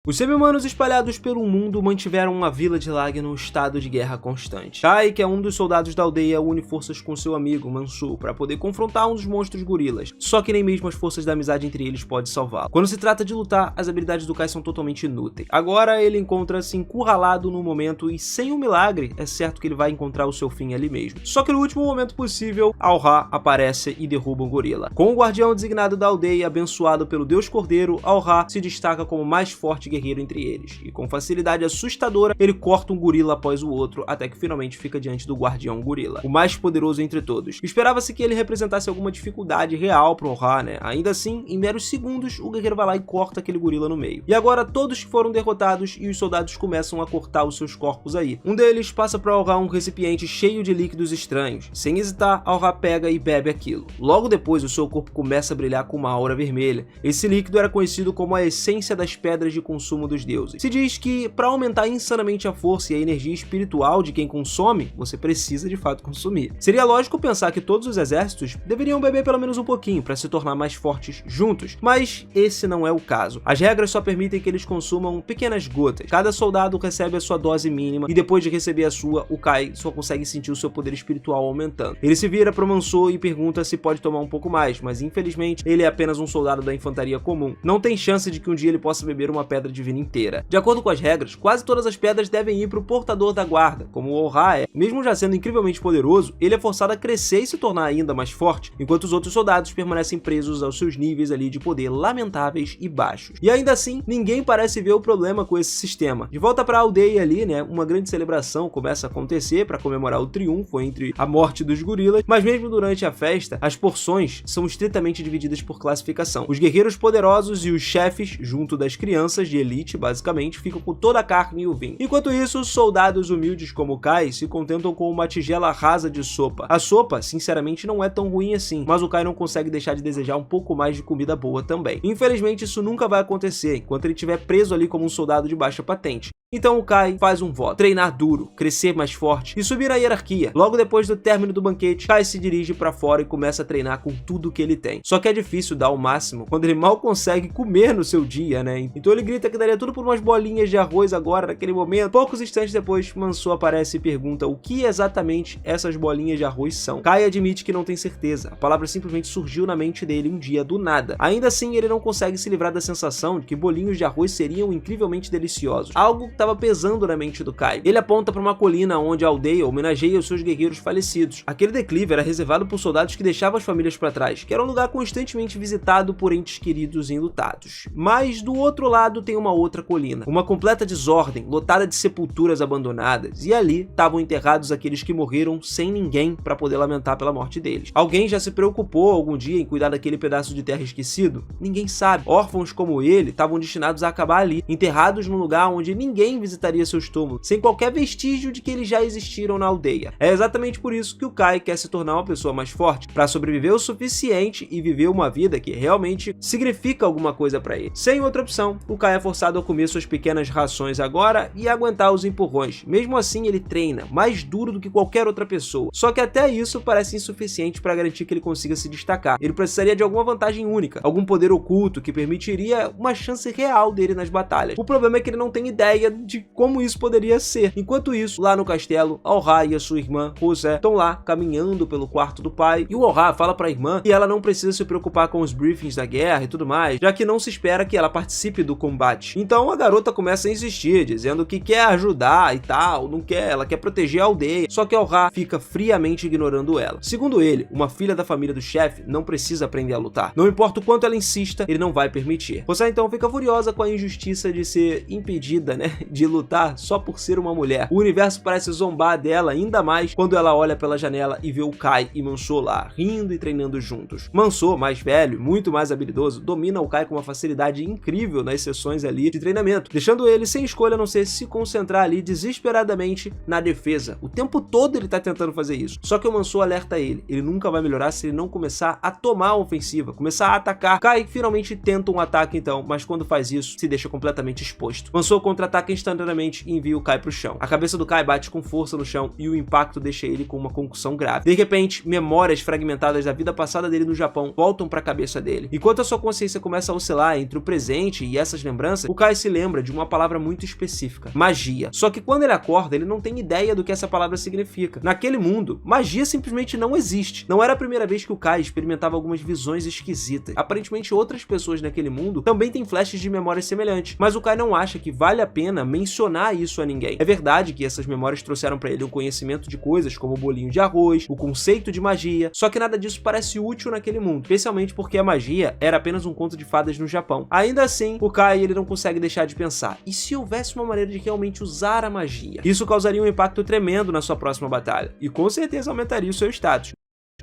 Os semi-humanos espalhados pelo mundo mantiveram uma vila de Lag num estado de guerra constante. Kai, que é um dos soldados da aldeia, une forças com seu amigo Mansu para poder confrontar um dos monstros gorilas, só que nem mesmo as forças da amizade entre eles pode salvá-lo. Quando se trata de lutar, as habilidades do Kai são totalmente inúteis. Agora ele encontra-se encurralado no momento e sem um milagre, é certo que ele vai encontrar o seu fim ali mesmo. Só que no último momento possível, Al-Ra aparece e derruba um gorila. Com o guardião designado da aldeia, abençoado pelo Deus Cordeiro, Al-Ra se destaca como o mais forte guerreiro entre eles, e com facilidade assustadora, ele corta um gorila após o outro, até que finalmente fica diante do guardião gorila, o mais poderoso entre todos. Esperava-se que ele representasse alguma dificuldade real pro Al-Ra, né? Ainda assim, em meros segundos, o guerreiro vai lá e corta aquele gorila no meio. E agora todos foram derrotados e os soldados começam a cortar os seus corpos aí. Um deles passa para Al-Ra um recipiente cheio de líquidos estranhos. Sem hesitar, Al-Ra pega e bebe aquilo. Logo depois, o seu corpo começa a brilhar com uma aura vermelha. Esse líquido era conhecido como a essência das pedras de consumo dos deuses. Se diz que para aumentar insanamente a força e a energia espiritual de quem consome, você precisa de fato consumir. Seria lógico pensar que todos os exércitos deveriam beber pelo menos um pouquinho para se tornar mais fortes juntos, mas esse não é o caso. As regras só permitem que eles consumam pequenas gotas. Cada soldado recebe a sua dose mínima e depois de receber a sua, o Kai só consegue sentir o seu poder espiritual aumentando. Ele se vira para Manso e pergunta se pode tomar um pouco mais, mas infelizmente ele é apenas um soldado da infantaria comum. Não tem chance de que um dia ele possa beber uma pedra divina inteira. De acordo com as regras, quase todas as pedras devem ir para o portador da guarda, como o Al-Ra é. Mesmo já sendo incrivelmente poderoso, ele é forçado a crescer e se tornar ainda mais forte, enquanto os outros soldados permanecem presos aos seus níveis ali de poder lamentáveis e baixos. E ainda assim, ninguém parece ver o problema com esse sistema. De volta para a aldeia ali, né, uma grande celebração começa a acontecer para comemorar o triunfo entre a morte dos gorilas, mas mesmo durante a festa, as porções são estritamente divididas por classificação. Os guerreiros poderosos e os chefes, junto das crianças de elite, basicamente, ficam com toda a carne e o vinho. Enquanto isso, soldados humildes como Kai se contentam com uma tigela rasa de sopa. A sopa, sinceramente, não é tão ruim assim, mas o Kai não consegue deixar de desejar um pouco mais de comida boa também. Infelizmente, isso nunca vai acontecer enquanto ele estiver preso ali como um soldado de baixa patente. Então o Kai faz um voto: treinar duro, crescer mais forte e subir a hierarquia. Logo depois do término do banquete, Kai se dirige para fora e começa a treinar com tudo que ele tem. Só que é difícil dar o máximo quando ele mal consegue comer no seu dia, né? Então ele grita que daria tudo por umas bolinhas de arroz agora, naquele momento. Poucos instantes depois, Manso aparece e pergunta o que exatamente essas bolinhas de arroz são. Kai admite que não tem certeza. A palavra simplesmente surgiu na mente dele um dia do nada. Ainda assim, ele não consegue se livrar da sensação de que bolinhos de arroz seriam incrivelmente deliciosos. Algo estava pesando na mente do Kai. Ele aponta para uma colina onde a aldeia homenageia os seus guerreiros falecidos. Aquele declive era reservado por soldados que deixavam as famílias para trás, que era um lugar constantemente visitado por entes queridos enlutados. Mas do outro lado tem uma outra colina, uma completa desordem, lotada de sepulturas abandonadas, e ali estavam enterrados aqueles que morreram sem ninguém para poder lamentar pela morte deles. Alguém já se preocupou algum dia em cuidar daquele pedaço de terra esquecido? Ninguém sabe. Órfãos como ele estavam destinados a acabar ali, enterrados num lugar onde ninguém visitaria seus túmulos, sem qualquer vestígio de que eles já existiram na aldeia. É exatamente por isso que o Kai quer se tornar uma pessoa mais forte, para sobreviver o suficiente e viver uma vida que realmente significa alguma coisa para ele. Sem outra opção, o Kai é forçado a comer suas pequenas rações agora e aguentar os empurrões. Mesmo assim, ele treina, mais duro do que qualquer outra pessoa. Só que até isso parece insuficiente para garantir que ele consiga se destacar. Ele precisaria de alguma vantagem única, algum poder oculto que permitiria uma chance real dele nas batalhas. O problema é que ele não tem ideia de como isso poderia ser. Enquanto isso, lá no castelo, Al-Ra e a sua irmã, Rosé, estão lá caminhando pelo quarto do pai, e o Al-Ra fala para a irmã que ela não precisa se preocupar com os briefings da guerra e tudo mais, já que não se espera que ela participe do combate. Então a garota começa a insistir, dizendo que quer ajudar e tal, não quer, ela quer proteger a aldeia, só que Al-Ra fica friamente ignorando ela. Segundo ele, uma filha da família do chefe não precisa aprender a lutar. Não importa o quanto ela insista, ele não vai permitir. Rosé então fica furiosa com a injustiça de ser impedida, né, de lutar só por ser uma mulher. O universo parece zombar dela ainda mais quando ela olha pela janela e vê o Kai e Manso lá, rindo e treinando juntos. Manso, mais velho, muito mais habilidoso, domina o Kai com uma facilidade incrível nas sessões ali de treinamento, deixando ele sem escolha a não ser se concentrar ali desesperadamente na defesa. O tempo todo ele tá tentando fazer isso. Só que o Manso alerta ele nunca vai melhorar se ele não começar a tomar a ofensiva, começar a atacar. Kai finalmente tenta um ataque então, mas quando faz isso, se deixa completamente exposto. Manso contra-ataca instantaneamente envia o Kai pro chão. A cabeça do Kai bate com força no chão e o impacto deixa ele com uma concussão grave. De repente, memórias fragmentadas da vida passada dele no Japão voltam para a cabeça dele. Enquanto a sua consciência começa a oscilar entre o presente e essas lembranças, o Kai se lembra de uma palavra muito específica: magia. Só que quando ele acorda, ele não tem ideia do que essa palavra significa. Naquele mundo, magia simplesmente não existe. Não era a primeira vez que o Kai experimentava algumas visões esquisitas. Aparentemente, outras pessoas naquele mundo também têm flashes de memórias semelhantes, mas o Kai não acha que vale a pena mencionar isso a ninguém. É verdade que essas memórias trouxeram para ele um conhecimento de coisas como o bolinho de arroz, o conceito de magia, só que nada disso parece útil naquele mundo, especialmente porque a magia era apenas um conto de fadas no Japão. Ainda assim, o Kai ele não consegue deixar de pensar: e se houvesse uma maneira de realmente usar a magia? Isso causaria um impacto tremendo na sua próxima batalha, e com certeza aumentaria o seu status.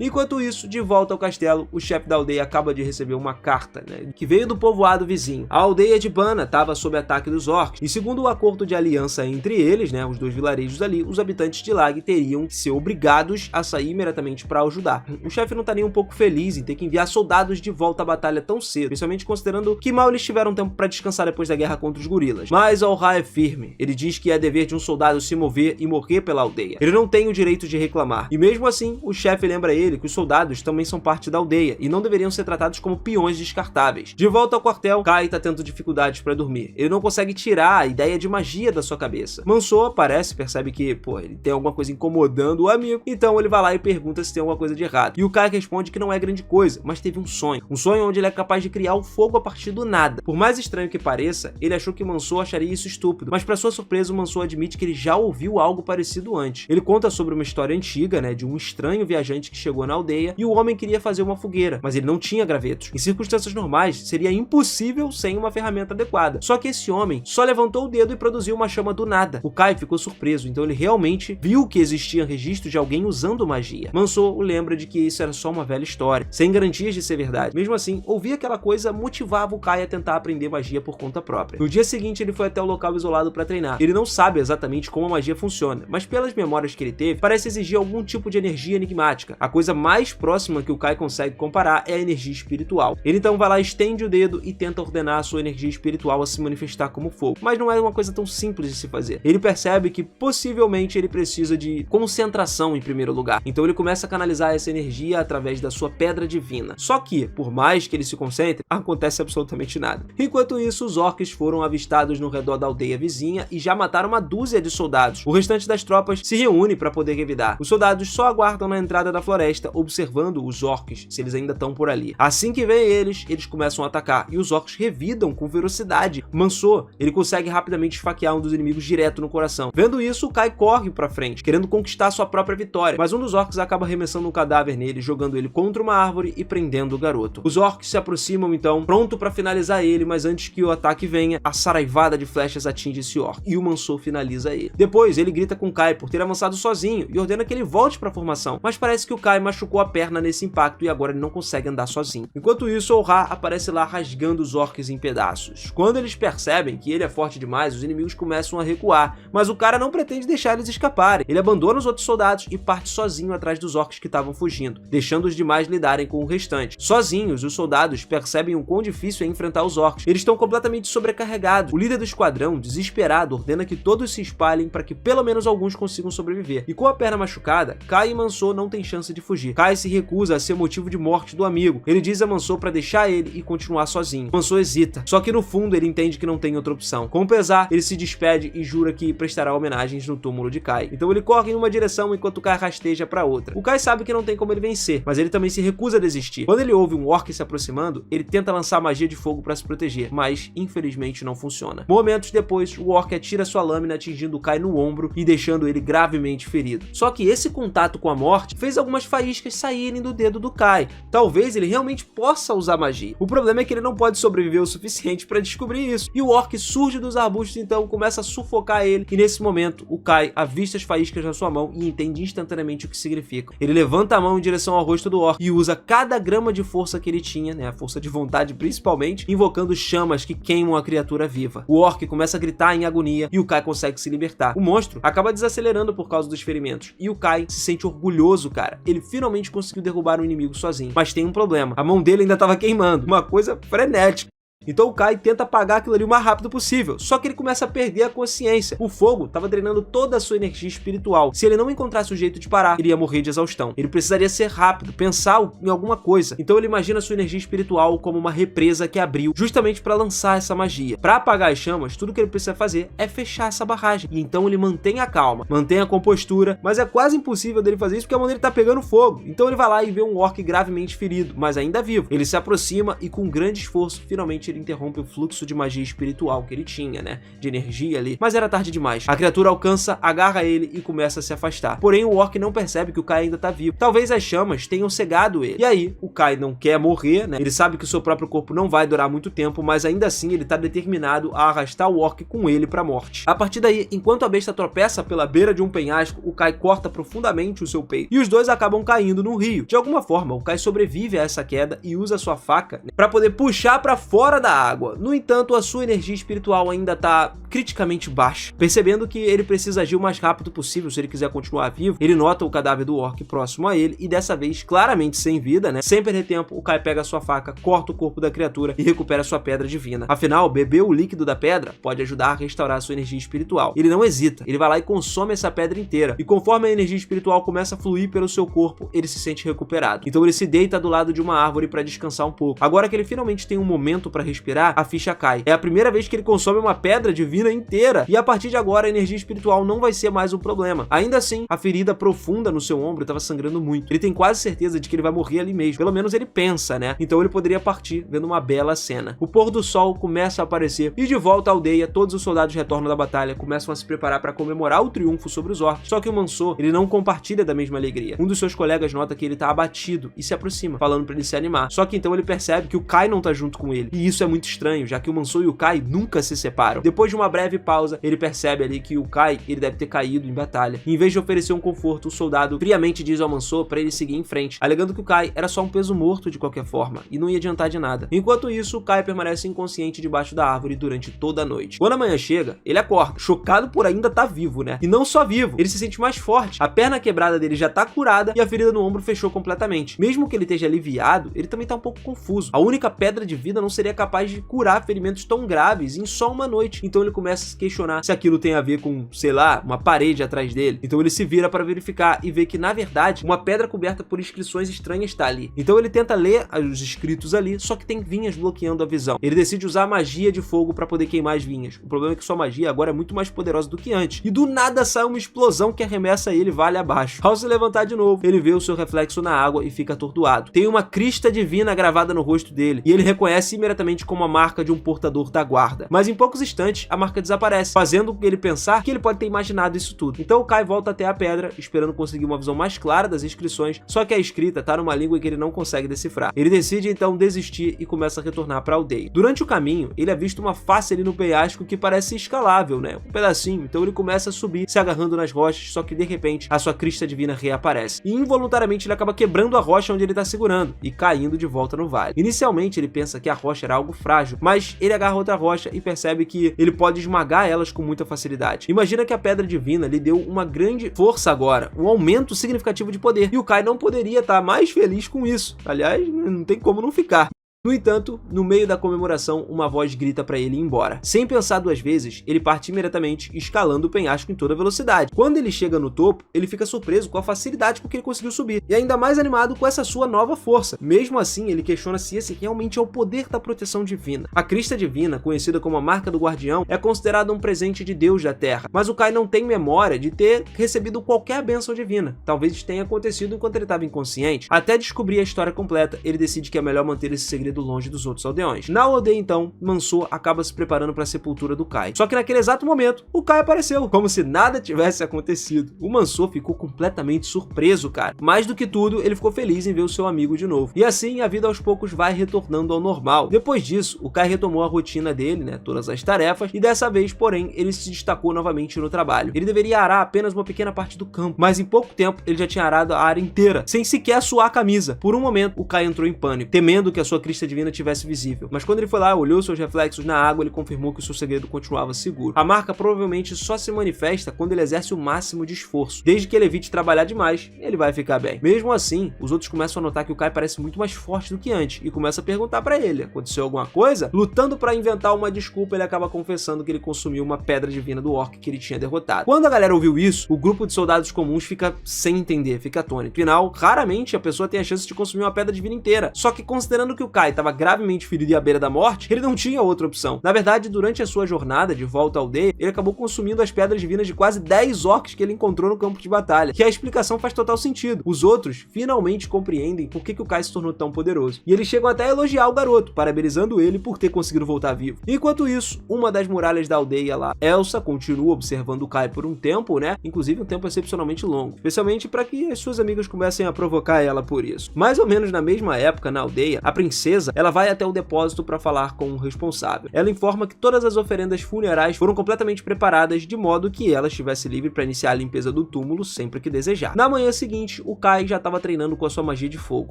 Enquanto isso, de volta ao castelo, o chefe da aldeia acaba de receber uma carta, que veio do povoado vizinho. A aldeia de Bana estava sob ataque dos orcs, e segundo o acordo de aliança entre eles, os dois vilarejos ali, os habitantes de Lag teriam que ser obrigados a sair imediatamente para ajudar. O chefe não tá nem um pouco feliz em ter que enviar soldados de volta à batalha tão cedo, principalmente considerando que mal eles tiveram tempo para descansar depois da guerra contra os gorilas. Mas Al-Ra é firme. Ele diz que é dever de um soldado se mover e morrer pela aldeia. Ele não tem o direito de reclamar. E mesmo assim, o chefe lembra ele que os soldados também são parte da aldeia e não deveriam ser tratados como peões descartáveis. De volta ao quartel, Kai tá tendo dificuldades para dormir. Ele não consegue tirar a ideia de magia da sua cabeça. Manso aparece, percebe que, ele tem alguma coisa incomodando o amigo, então ele vai lá e pergunta se tem alguma coisa de errado. E o Kai responde que não é grande coisa, mas teve um sonho onde ele é capaz de criar o fogo a partir do nada. Por mais estranho que pareça, ele achou que Manso acharia isso estúpido, mas para sua surpresa, o Manso admite que ele já ouviu algo parecido antes. Ele conta sobre uma história antiga, de um estranho viajante que chegou na aldeia e o homem queria fazer uma fogueira, mas ele não tinha gravetos. Em circunstâncias normais, seria impossível sem uma ferramenta adequada. Só que esse homem só levantou o dedo e produziu uma chama do nada. O Kai ficou surpreso, então ele realmente viu que existia registro de alguém usando magia. Manso o lembra de que isso era só uma velha história, sem garantias de ser verdade. Mesmo assim, ouvir aquela coisa motivava o Kai a tentar aprender magia por conta própria. No dia seguinte, ele foi até o local isolado para treinar. Ele não sabe exatamente como a magia funciona, mas pelas memórias que ele teve, parece exigir algum tipo de energia enigmática. A coisa mais próxima que o Kai consegue comparar é a energia espiritual. Ele então vai lá, estende o dedo e tenta ordenar a sua energia espiritual a se manifestar como fogo. Mas não é uma coisa tão simples de se fazer. Ele percebe que possivelmente ele precisa de concentração em primeiro lugar. Então ele começa a canalizar essa energia através da sua pedra divina. Só que, por mais que ele se concentre, acontece absolutamente nada. Enquanto isso, os orcs foram avistados no redor da aldeia vizinha e já mataram uma dúzia de soldados. O restante das tropas se reúne para poder revidar. Os soldados só aguardam na entrada da floresta, observando os orcs, se eles ainda estão por ali. Assim que vê eles começam a atacar, e os orcs revidam com velocidade. Manso, ele consegue rapidamente esfaquear um dos inimigos direto no coração. Vendo isso, o Kai corre pra frente, querendo conquistar sua própria vitória, mas um dos orcs acaba arremessando um cadáver nele, jogando ele contra uma árvore e prendendo o garoto. Os orcs se aproximam então, pronto pra finalizar ele, mas antes que o ataque venha, a saraivada de flechas atinge esse orc, e o Manso finaliza ele. Depois, ele grita com o Kai por ter avançado sozinho, e ordena que ele volte pra formação, mas parece que o Kai machucou a perna nesse impacto e agora ele não consegue andar sozinho. Enquanto isso, Al-Ra aparece lá rasgando os orcs em pedaços. Quando eles percebem que ele é forte demais, os inimigos começam a recuar, mas o cara não pretende deixar eles escaparem. Ele abandona os outros soldados e parte sozinho atrás dos orcs que estavam fugindo, deixando os demais lidarem com o restante. Sozinhos, os soldados percebem o quão difícil é enfrentar os orcs. Eles estão completamente sobrecarregados. O líder do esquadrão, desesperado, ordena que todos se espalhem para que pelo menos alguns consigam sobreviver. E com a perna machucada, Kai e Manso não têm chance de fugir. Kai se recusa a ser motivo de morte do amigo. Ele diz a Manso para deixar ele e continuar sozinho. Manso hesita, só que no fundo ele entende que não tem outra opção. Com pesar, ele se despede e jura que prestará homenagens no túmulo de Kai. Então ele corre em uma direção enquanto Kai rasteja para outra. O Kai sabe que não tem como ele vencer, mas ele também se recusa a desistir. Quando ele ouve um orc se aproximando, ele tenta lançar magia de fogo para se proteger, mas infelizmente não funciona. Momentos depois, o orc atira sua lâmina atingindo o Kai no ombro e deixando ele gravemente ferido. Só que esse contato com a morte fez algumas faíscas saírem do dedo do Kai. Talvez ele realmente possa usar magia. O problema é que ele não pode sobreviver o suficiente para descobrir isso. E o orc surge dos arbustos, então começa a sufocar ele, e nesse momento o Kai avista as faíscas na sua mão e entende instantaneamente o que significam. Ele levanta a mão em direção ao rosto do orc e usa cada grama de força que ele tinha, a força de vontade principalmente, invocando chamas que queimam a criatura viva. O orc começa a gritar em agonia e o Kai consegue se libertar. O monstro acaba desacelerando por causa dos ferimentos e o Kai se sente orgulhoso, cara. Ele finalmente conseguiu derrubar o inimigo sozinho, mas tem um problema. A mão dele ainda estava queimando, uma coisa frenética. Então o Kai tenta apagar aquilo ali o mais rápido possível, só que ele começa a perder a consciência. O fogo estava drenando toda a sua energia espiritual. Se ele não encontrasse o jeito de parar, ele ia morrer de exaustão. Ele precisaria ser rápido, pensar em alguma coisa. Então ele imagina a sua energia espiritual como uma represa que abriu justamente para lançar essa magia. Para apagar as chamas, tudo que ele precisa fazer é fechar essa barragem. E então ele mantém a calma, mantém a compostura, mas é quase impossível dele fazer isso porque a mão dele tá pegando fogo. Então ele vai lá e vê um orc gravemente ferido, mas ainda vivo. Ele se aproxima e com grande esforço, finalmente ele interrompe o fluxo de magia espiritual que ele tinha, né? De energia ali. Mas era tarde demais. A criatura alcança, agarra ele e começa a se afastar. Porém, o orc não percebe que o Kai ainda tá vivo. Talvez as chamas tenham cegado ele. E aí, o Kai não quer morrer, né? Ele sabe que o seu próprio corpo não vai durar muito tempo, mas ainda assim ele tá determinado a arrastar o orc com ele pra morte. A partir daí, enquanto a besta tropeça pela beira de um penhasco, o Kai corta profundamente o seu peito. E os dois acabam caindo no rio. De alguma forma, o Kai sobrevive a essa queda e usa sua faca, né, pra poder puxar pra fora da água. No entanto, a sua energia espiritual ainda tá criticamente baixa. Percebendo que ele precisa agir o mais rápido possível se ele quiser continuar vivo, ele nota o cadáver do orc próximo a ele e dessa vez, claramente sem vida, né? Sem perder tempo, o Kai pega sua faca, corta o corpo da criatura e recupera sua pedra divina. Afinal, beber o líquido da pedra pode ajudar a restaurar sua energia espiritual. Ele não hesita, ele vai lá e consome essa pedra inteira. E conforme a energia espiritual começa a fluir pelo seu corpo, ele se sente recuperado. Então ele se deita do lado de uma árvore para descansar um pouco. Agora que ele finalmente tem um momento para respirar, a ficha cai. É a primeira vez que ele consome uma pedra divina inteira. E a partir de agora, a energia espiritual não vai ser mais um problema. Ainda assim, a ferida profunda no seu ombro estava sangrando muito. Ele tem quase certeza de que ele vai morrer ali mesmo. Pelo menos ele pensa, né? Então ele poderia partir vendo uma bela cena. O pôr do sol começa a aparecer e de volta à aldeia, todos os soldados retornam da batalha, começam a se preparar para comemorar o triunfo sobre os orcs. Só que o Manso, ele não compartilha da mesma alegria. Um dos seus colegas nota que ele tá abatido e se aproxima, falando para ele se animar. Só que então ele percebe que o Kai não tá junto com ele. E isso é muito estranho, já que o Manso e o Kai nunca se separam. Depois de uma breve pausa, ele percebe ali que o Kai, ele deve ter caído em batalha. E em vez de oferecer um conforto, o soldado friamente diz ao Manso para ele seguir em frente, alegando que o Kai era só um peso morto de qualquer forma e não ia adiantar de nada. Enquanto isso, o Kai permanece inconsciente debaixo da árvore durante toda a noite. Quando a manhã chega, ele acorda, chocado por ainda estar vivo, né? E não só vivo, ele se sente mais forte. A perna quebrada dele já tá curada e a ferida no ombro fechou completamente. Mesmo que ele esteja aliviado, ele também tá um pouco confuso. A única pedra de vida não seria capaz de curar ferimentos tão graves em só uma noite. Então ele começa a se questionar se aquilo tem a ver com, sei lá, uma parede atrás dele. Então ele se vira para verificar e vê que, na verdade, uma pedra coberta por inscrições estranhas está ali. Então ele tenta ler os escritos ali, só que tem vinhas bloqueando a visão. Ele decide usar a magia de fogo para poder queimar as vinhas. O problema é que sua magia agora é muito mais poderosa do que antes. E do nada sai uma explosão que arremessa ele vale abaixo. Ao se levantar de novo, ele vê o seu reflexo na água e fica atordoado. Tem uma crista divina gravada no rosto dele, e ele reconhece imediatamente como a marca de um portador da guarda. Mas em poucos instantes, a marca desaparece, fazendo ele pensar que ele pode ter imaginado isso tudo. Então o Kai volta até a pedra, esperando conseguir uma visão mais clara das inscrições, só que a escrita tá numa língua que ele não consegue decifrar. Ele decide então desistir e começa a retornar para a aldeia. Durante o caminho, ele avista uma face ali no penhasco que parece escalável, né? Um pedacinho. Então ele começa a subir, se agarrando nas rochas, só que de repente a sua crista divina reaparece. E involuntariamente ele acaba quebrando a rocha onde ele tá segurando e caindo de volta no vale. Inicialmente ele pensa que a rocha era algo frágil, mas ele agarra outra rocha e percebe que ele pode esmagar elas com muita facilidade. Imagina que a pedra divina lhe deu uma grande força agora, um aumento significativo de poder, e o Kai não poderia estar mais feliz com isso. Aliás, não tem como não ficar. No entanto, no meio da comemoração, uma voz grita para ele ir embora. Sem pensar duas vezes, ele parte imediatamente, escalando o penhasco em toda velocidade. Quando ele chega no topo, ele fica surpreso com a facilidade com que ele conseguiu subir, e ainda mais animado com essa sua nova força. Mesmo assim, ele questiona se esse realmente é o poder da proteção divina. A crista divina, conhecida como a marca do guardião, é considerada um presente de Deus da Terra, mas o Kai não tem memória de ter recebido qualquer bênção divina. Talvez tenha acontecido enquanto ele estava inconsciente. Até descobrir a história completa, ele decide que é melhor manter esse segredo longe dos outros aldeões. Na aldeia, então, Manso acaba se preparando para a sepultura do Kai. Só que naquele exato momento, o Kai apareceu, como se nada tivesse acontecido. O Manso ficou completamente surpreso, cara. Mais do que tudo, ele ficou feliz em ver o seu amigo de novo. E assim, a vida aos poucos vai retornando ao normal. Depois disso, o Kai retomou a rotina dele, né, todas as tarefas, e dessa vez, porém, ele se destacou novamente no trabalho. Ele deveria arar apenas uma pequena parte do campo, mas em pouco tempo, ele já tinha arado a área inteira, sem sequer suar a camisa. Por um momento, o Kai entrou em pânico, temendo que a sua crista vista divina estivesse visível. Mas quando ele foi lá, olhou seus reflexos na água, ele confirmou que o seu segredo continuava seguro. A marca provavelmente só se manifesta quando ele exerce o máximo de esforço. Desde que ele evite trabalhar demais, ele vai ficar bem. Mesmo assim, os outros começam a notar que o Kai parece muito mais forte do que antes e começam a perguntar pra ele: aconteceu alguma coisa? Lutando pra inventar uma desculpa, ele acaba confessando que ele consumiu uma pedra divina do orc que ele tinha derrotado. Quando a galera ouviu isso, o grupo de soldados comuns fica sem entender, fica atônito. Afinal, raramente a pessoa tem a chance de consumir uma pedra divina inteira. Só que considerando que o Kai estava gravemente ferido e à beira da morte, ele não tinha outra opção. Na verdade, durante a sua jornada de volta à aldeia, ele acabou consumindo as pedras divinas de quase 10 orcs que ele encontrou no campo de batalha. Que a explicação faz total sentido. Os outros finalmente compreendem por que o Kai se tornou tão poderoso. E eles chegam até a elogiar o garoto, parabenizando ele por ter conseguido voltar vivo. Enquanto isso, uma das muralhas da aldeia lá, Elsa, continua observando o Kai por um tempo, né? Inclusive um tempo excepcionalmente longo. Especialmente para que as suas amigas comecem a provocar ela por isso. Mais ou menos na mesma época, na aldeia, a princesa, ela vai até o depósito para falar com o responsável. Ela informa que todas as oferendas funerais foram completamente preparadas de modo que ela estivesse livre para iniciar a limpeza do túmulo sempre que desejar. Na manhã seguinte, o Kai já estava treinando com a sua magia de fogo.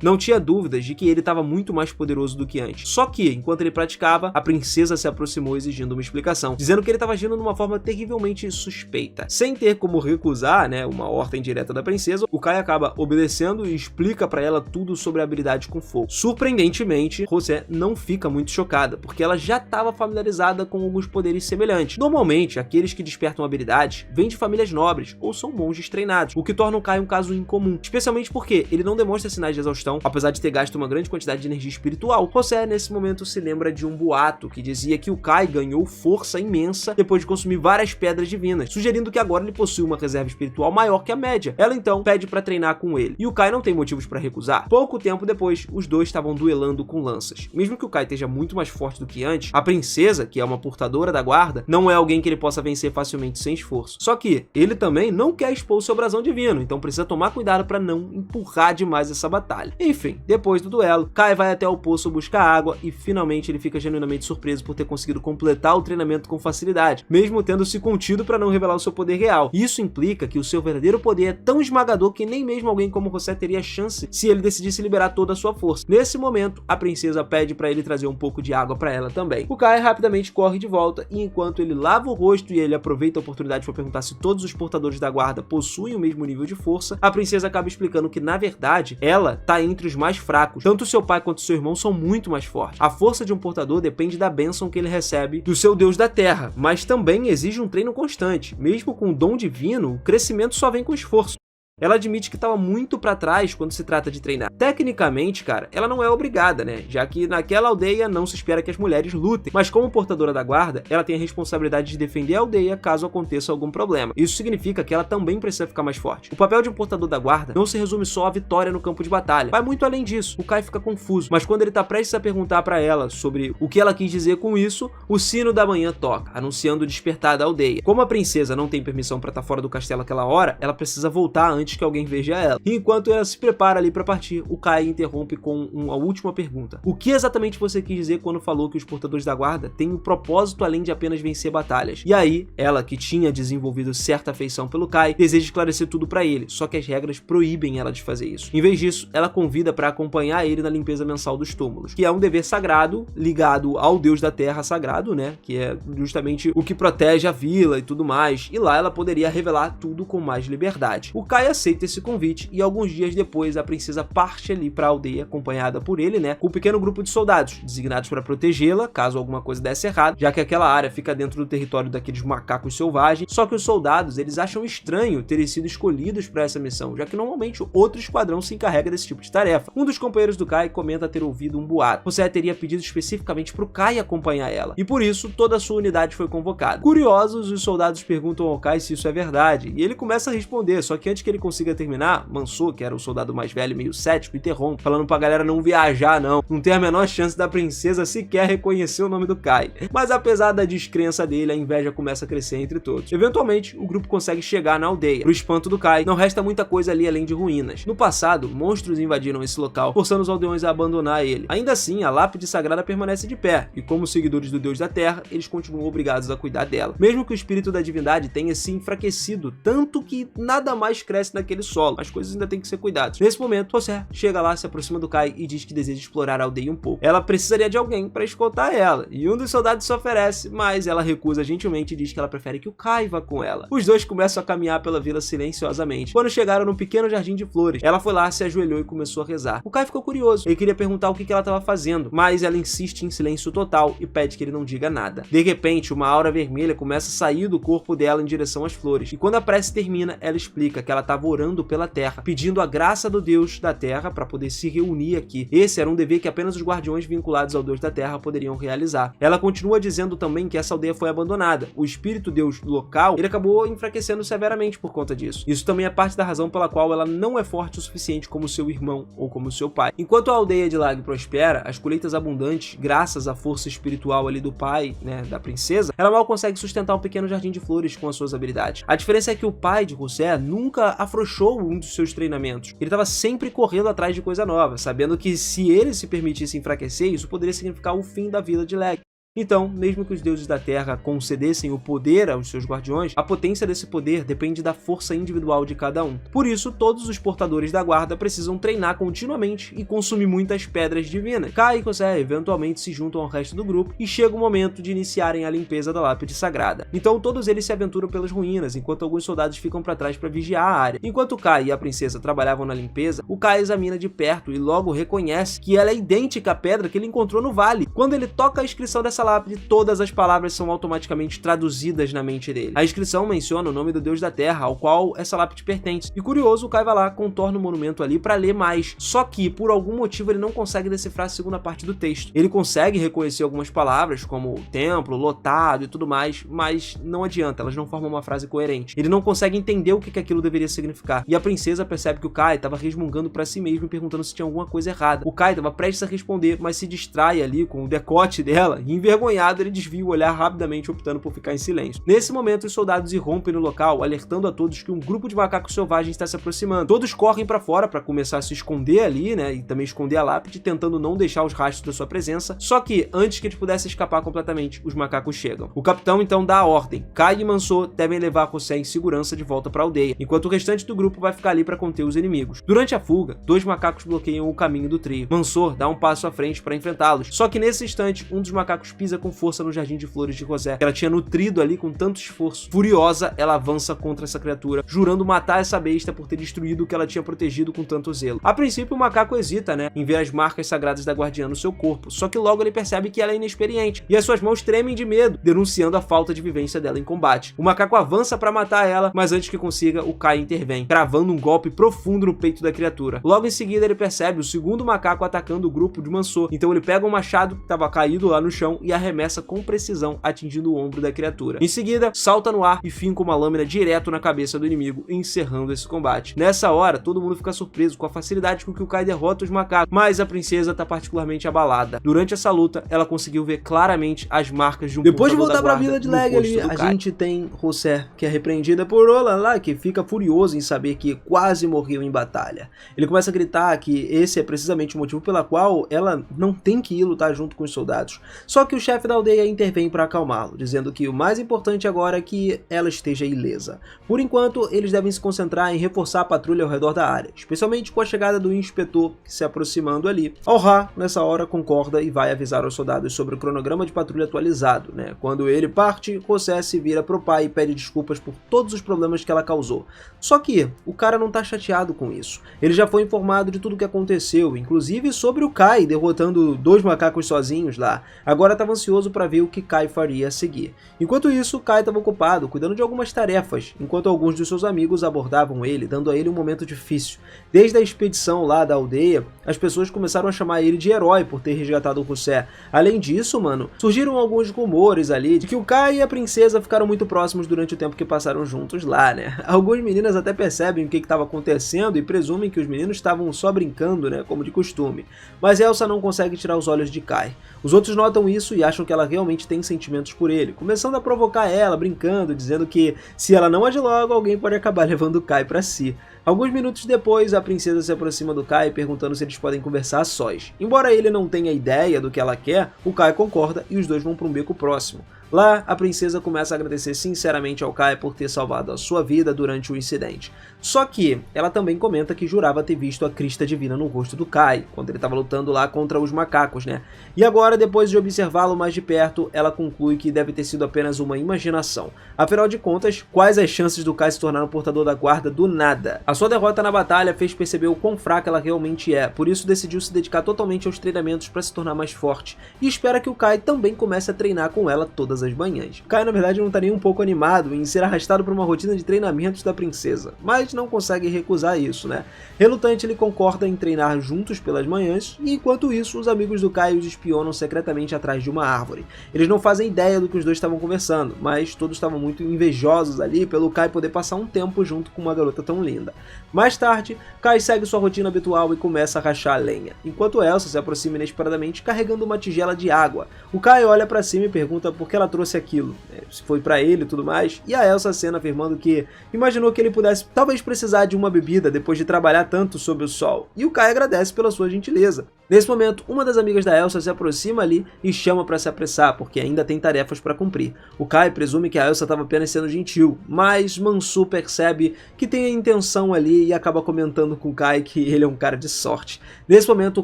Não tinha dúvidas de que ele estava muito mais poderoso do que antes. Só que, enquanto ele praticava, a princesa se aproximou exigindo uma explicação, dizendo que ele estava agindo de uma forma terrivelmente suspeita. Sem ter como recusar, né, uma ordem direta da princesa, o Kai acaba obedecendo e explica para ela tudo sobre a habilidade com fogo. Surpreendentemente, José não fica muito chocada, porque ela já estava familiarizada com alguns poderes semelhantes. Normalmente, aqueles que despertam habilidades vêm de famílias nobres ou são monges treinados, o que torna o Kai um caso incomum, especialmente porque ele não demonstra sinais de exaustão, apesar de ter gasto uma grande quantidade de energia espiritual. José, nesse momento, se lembra de um boato que dizia que o Kai ganhou força imensa depois de consumir várias pedras divinas, sugerindo que agora ele possui uma reserva espiritual maior que a média. Ela então pede para treinar com ele, e o Kai não tem motivos para recusar. Pouco tempo depois, os dois estavam duelando com lanças. Mesmo que o Kai esteja muito mais forte do que antes, a princesa, que é uma portadora da guarda, não é alguém que ele possa vencer facilmente sem esforço. Só que ele também não quer expor o seu brasão divino, então precisa tomar cuidado para não empurrar demais essa batalha. Enfim, depois do duelo, Kai vai até o poço buscar água e finalmente ele fica genuinamente surpreso por ter conseguido completar o treinamento com facilidade, mesmo tendo se contido para não revelar o seu poder real. Isso implica que o seu verdadeiro poder é tão esmagador que nem mesmo alguém como José teria chance se ele decidisse liberar toda a sua força. Nesse momento, a princesa pede para ele trazer um pouco de água para ela também. O Kai rapidamente corre de volta e enquanto ele lava o rosto e ele aproveita a oportunidade para perguntar se todos os portadores da guarda possuem o mesmo nível de força, a princesa acaba explicando que na verdade ela tá entre os mais fracos. Tanto seu pai quanto seu irmão são muito mais fortes. A força de um portador depende da bênção que ele recebe do seu Deus da Terra, mas também exige um treino constante. Mesmo com o dom divino, o crescimento só vem com esforço. Ela admite que estava muito pra trás quando se trata de treinar. Tecnicamente, cara, ela não é obrigada, né? Já que naquela aldeia não se espera que as mulheres lutem. Mas como portadora da guarda, ela tem a responsabilidade de defender a aldeia caso aconteça algum problema. Isso significa que ela também precisa ficar mais forte. O papel de um portador da guarda não se resume só à vitória no campo de batalha. Vai muito além disso. O Kai fica confuso, mas quando ele tá prestes a perguntar pra ela sobre o que ela quis dizer com isso, o sino da manhã toca, anunciando o despertar da aldeia. Como a princesa não tem permissão pra estar fora do castelo aquela hora, ela precisa voltar antes que alguém veja ela. E enquanto ela se prepara ali para partir, o Kai interrompe com uma última pergunta. O que exatamente você quis dizer quando falou que os portadores da guarda têm um propósito além de apenas vencer batalhas? E aí, ela, que tinha desenvolvido certa afeição pelo Kai, deseja esclarecer tudo para ele, só que as regras proíbem ela de fazer isso. Em vez disso, ela convida para acompanhar ele na limpeza mensal dos túmulos, que é um dever sagrado ligado ao Deus da Terra sagrado, né? Que é justamente o que protege a vila e tudo mais. E lá ela poderia revelar tudo com mais liberdade. O Kai aceita esse convite e alguns dias depois a princesa parte ali para a aldeia acompanhada por ele, né, com um pequeno grupo de soldados designados para protegê-la caso alguma coisa desse errado, já que aquela área fica dentro do território daqueles macacos selvagens. Só que os soldados, eles acham estranho terem sido escolhidos para essa missão, já que normalmente outro esquadrão se encarrega desse tipo de tarefa. Um dos companheiros do Kai comenta ter ouvido um boato. Você teria pedido especificamente para o Kai acompanhar ela, e por isso toda a sua unidade foi convocada. Curiosos, os soldados perguntam ao Kai se isso é verdade, e ele começa a responder, só que antes que ele consiga terminar, Mansur, que era o soldado mais velho, meio cético, interrompe, falando pra galera não viajar não tem a menor chance da princesa sequer reconhecer o nome do Kai. Mas apesar da descrença dele, a inveja começa a crescer entre todos. Eventualmente, o grupo consegue chegar na aldeia. Pro espanto do Kai, não resta muita coisa ali além de ruínas. No passado, monstros invadiram esse local, forçando os aldeões a abandonar ele. Ainda assim, a lápide sagrada permanece de pé, e como seguidores do Deus da Terra, eles continuam obrigados a cuidar dela. Mesmo que o espírito da divindade tenha se enfraquecido, tanto que nada mais cresce permanece naquele solo. As coisas ainda têm que ser cuidadas. Nesse momento, José chega lá, se aproxima do Kai e diz que deseja explorar a aldeia um pouco. Ela precisaria de alguém para escoltar ela, e um dos soldados se oferece, mas ela recusa gentilmente e diz que ela prefere que o Kai vá com ela. Os dois começam a caminhar pela vila silenciosamente. Quando chegaram num pequeno jardim de flores, ela foi lá, se ajoelhou e começou a rezar. O Kai ficou curioso, ele queria perguntar o que ela estava fazendo, mas ela insiste em silêncio total e pede que ele não diga nada. De repente, uma aura vermelha começa a sair do corpo dela em direção às flores, e quando a prece termina, ela explica que ela estava orando pela terra, pedindo a graça do Deus da terra para poder se reunir aqui. Esse era um dever que apenas os guardiões vinculados ao Deus da terra poderiam realizar. Ela continua dizendo também que essa aldeia foi abandonada. O espírito Deus local, ele acabou enfraquecendo severamente por conta disso. Isso também é parte da razão pela qual ela não é forte o suficiente como seu irmão ou como seu pai. Enquanto a aldeia de Lag prospera, as colheitas abundantes, graças à força espiritual ali do pai, né, da princesa, ela mal consegue sustentar um pequeno jardim de flores com as suas habilidades. A diferença é que o pai de José nunca afrouxou um dos seus treinamentos. Ele estava sempre correndo atrás de coisa nova, sabendo que se ele se permitisse enfraquecer, isso poderia significar o fim da vida de Lag. Então, mesmo que os deuses da Terra concedessem o poder aos seus guardiões, a potência desse poder depende da força individual de cada um. Por isso, todos os portadores da guarda precisam treinar continuamente e consumir muitas pedras divinas. Kai e José eventualmente se juntam ao resto do grupo e chega o momento de iniciarem a limpeza da lápide sagrada. Então, todos eles se aventuram pelas ruínas, enquanto alguns soldados ficam para trás para vigiar a área. Enquanto Kai e a princesa trabalhavam na limpeza, o Kai examina de perto e logo reconhece que ela é idêntica à pedra que ele encontrou no vale. Quando ele toca a inscrição dessa lápide, todas as palavras são automaticamente traduzidas na mente dele. A inscrição menciona o nome do Deus da Terra, ao qual essa lápide pertence. E curioso, o Kai vai lá, contorna o monumento ali para ler mais. Só que, por algum motivo, ele não consegue decifrar a segunda parte do texto. Ele consegue reconhecer algumas palavras, como templo, lotado e tudo mais, mas não adianta, elas não formam uma frase coerente. Ele não consegue entender o que aquilo deveria significar. E a princesa percebe que o Kai estava resmungando para si mesmo e perguntando se tinha alguma coisa errada. O Kai estava prestes a responder, mas se distrai ali com o decote dela e, envergonhado, ele desvia o olhar rapidamente, optando por ficar em silêncio. Nesse momento, os soldados irrompem no local, alertando a todos que um grupo de macacos selvagens está se aproximando. Todos correm para fora para começar a se esconder ali, né, e também esconder a lápide, tentando não deixar os rastros da sua presença. Só que, antes que eles pudessem escapar completamente, os macacos chegam. O capitão então dá a ordem. Kai e Manso devem levar José em segurança de volta para a aldeia, enquanto o restante do grupo vai ficar ali para conter os inimigos. Durante a fuga, dois macacos bloqueiam o caminho do trio. Manso dá um passo à frente para enfrentá-los. Só que nesse instante, um dos macacos pisa com força no jardim de flores de José, que ela tinha nutrido ali com tanto esforço. Furiosa, ela avança contra essa criatura, jurando matar essa besta por ter destruído o que ela tinha protegido com tanto zelo. A princípio, o macaco hesita, né, em ver as marcas sagradas da guardiã no seu corpo, só que logo ele percebe que ela é inexperiente, e as suas mãos tremem de medo, denunciando a falta de vivência dela em combate. O macaco avança para matar ela, mas antes que consiga, o Kai intervém, cravando um golpe profundo no peito da criatura. Logo em seguida, ele percebe o segundo macaco atacando o grupo de Manso, então ele pega um machado que estava caído lá no chão e arremessa com precisão, atingindo o ombro da criatura. Em seguida, salta no ar e finca uma lâmina direto na cabeça do inimigo, encerrando esse combate. Nessa hora, todo mundo fica surpreso com a facilidade com que o Kai derrota os macacos, mas a princesa está particularmente abalada. Durante essa luta, ela conseguiu ver claramente as marcas de um Depois de voltar para a vila de Lag ali, a gente tem José, que é repreendida por Roland lá, que fica furioso em saber que quase morreu em batalha. Ele começa a gritar que esse é precisamente o motivo pela qual ela não tem que ir lutar junto com os soldados. Só que o chefe da aldeia intervém para acalmá-lo, dizendo que o mais importante agora é que ela esteja ilesa. Por enquanto, eles devem se concentrar em reforçar a patrulha ao redor da área, especialmente com a chegada do inspetor se aproximando ali. Al-Ra, nessa hora, concorda e vai avisar os soldados sobre o cronograma de patrulha atualizado, né? Quando ele parte, José se vira pro pai e pede desculpas por todos os problemas que ela causou. Só que o cara não tá chateado com isso. Ele já foi informado de tudo o que aconteceu, inclusive sobre o Kai derrotando dois macacos sozinhos lá. Agora estava ansioso para ver o que Kai faria a seguir. Enquanto isso, Kai estava ocupado cuidando de algumas tarefas, enquanto alguns de seus amigos abordavam ele, dando a ele um momento difícil. Desde a expedição lá da aldeia, as pessoas começaram a chamar ele de herói por ter resgatado o José. Além disso, mano, surgiram alguns rumores ali de que o Kai e a princesa ficaram muito próximos durante o tempo que passaram juntos lá, né? Algumas meninas até percebem o que estava acontecendo e presumem que os meninos estavam só brincando, né, como de costume. Mas Elsa não consegue tirar os olhos de Kai. Os outros notam isso e acham que ela realmente tem sentimentos por ele, começando a provocar ela, brincando, dizendo que se ela não agir logo, alguém pode acabar levando o Kai pra si. Alguns minutos depois, a princesa se aproxima do Kai perguntando se eles podem conversar a sós. Embora ele não tenha ideia do que ela quer, o Kai concorda e os dois vão para um beco próximo. Lá, a princesa começa a agradecer sinceramente ao Kai por ter salvado a sua vida durante o incidente. Só que ela também comenta que jurava ter visto a crista divina no rosto do Kai, quando ele estava lutando lá contra os macacos, né? E agora, depois de observá-lo mais de perto, ela conclui que deve ter sido apenas uma imaginação. Afinal de contas, quais as chances do Kai se tornar um portador da guarda do nada? A sua derrota na batalha fez perceber o quão fraca ela realmente é, por isso decidiu se dedicar totalmente aos treinamentos para se tornar mais forte, e espera que o Kai também comece a treinar com ela todas as manhãs. Kai, na verdade, não está nem um pouco animado em ser arrastado por uma rotina de treinamentos da princesa, mas não consegue recusar isso, né? Relutante, ele concorda em treinar juntos pelas manhãs, e enquanto isso, os amigos do Kai os espionam secretamente atrás de uma árvore. Eles não fazem ideia do que os dois estavam conversando, mas todos estavam muito invejosos ali pelo Kai poder passar um tempo junto com uma garota tão linda. Mais tarde, Kai segue sua rotina habitual e começa a rachar a lenha, enquanto Elsa se aproxima inesperadamente carregando uma tigela de água. O Kai olha pra cima e pergunta por que ela trouxe aquilo, se foi pra ele e tudo mais, e a Elsa acena afirmando que imaginou que ele pudesse talvez precisar de uma bebida depois de trabalhar tanto sob o sol, e o Kai agradece pela sua gentileza. Nesse momento, uma das amigas da Elsa se aproxima ali e chama para se apressar, porque ainda tem tarefas para cumprir. O Kai presume que a Elsa estava apenas sendo gentil, mas Mansu percebe que tem a intenção ali e acaba comentando com o Kai que ele é um cara de sorte. Nesse momento, o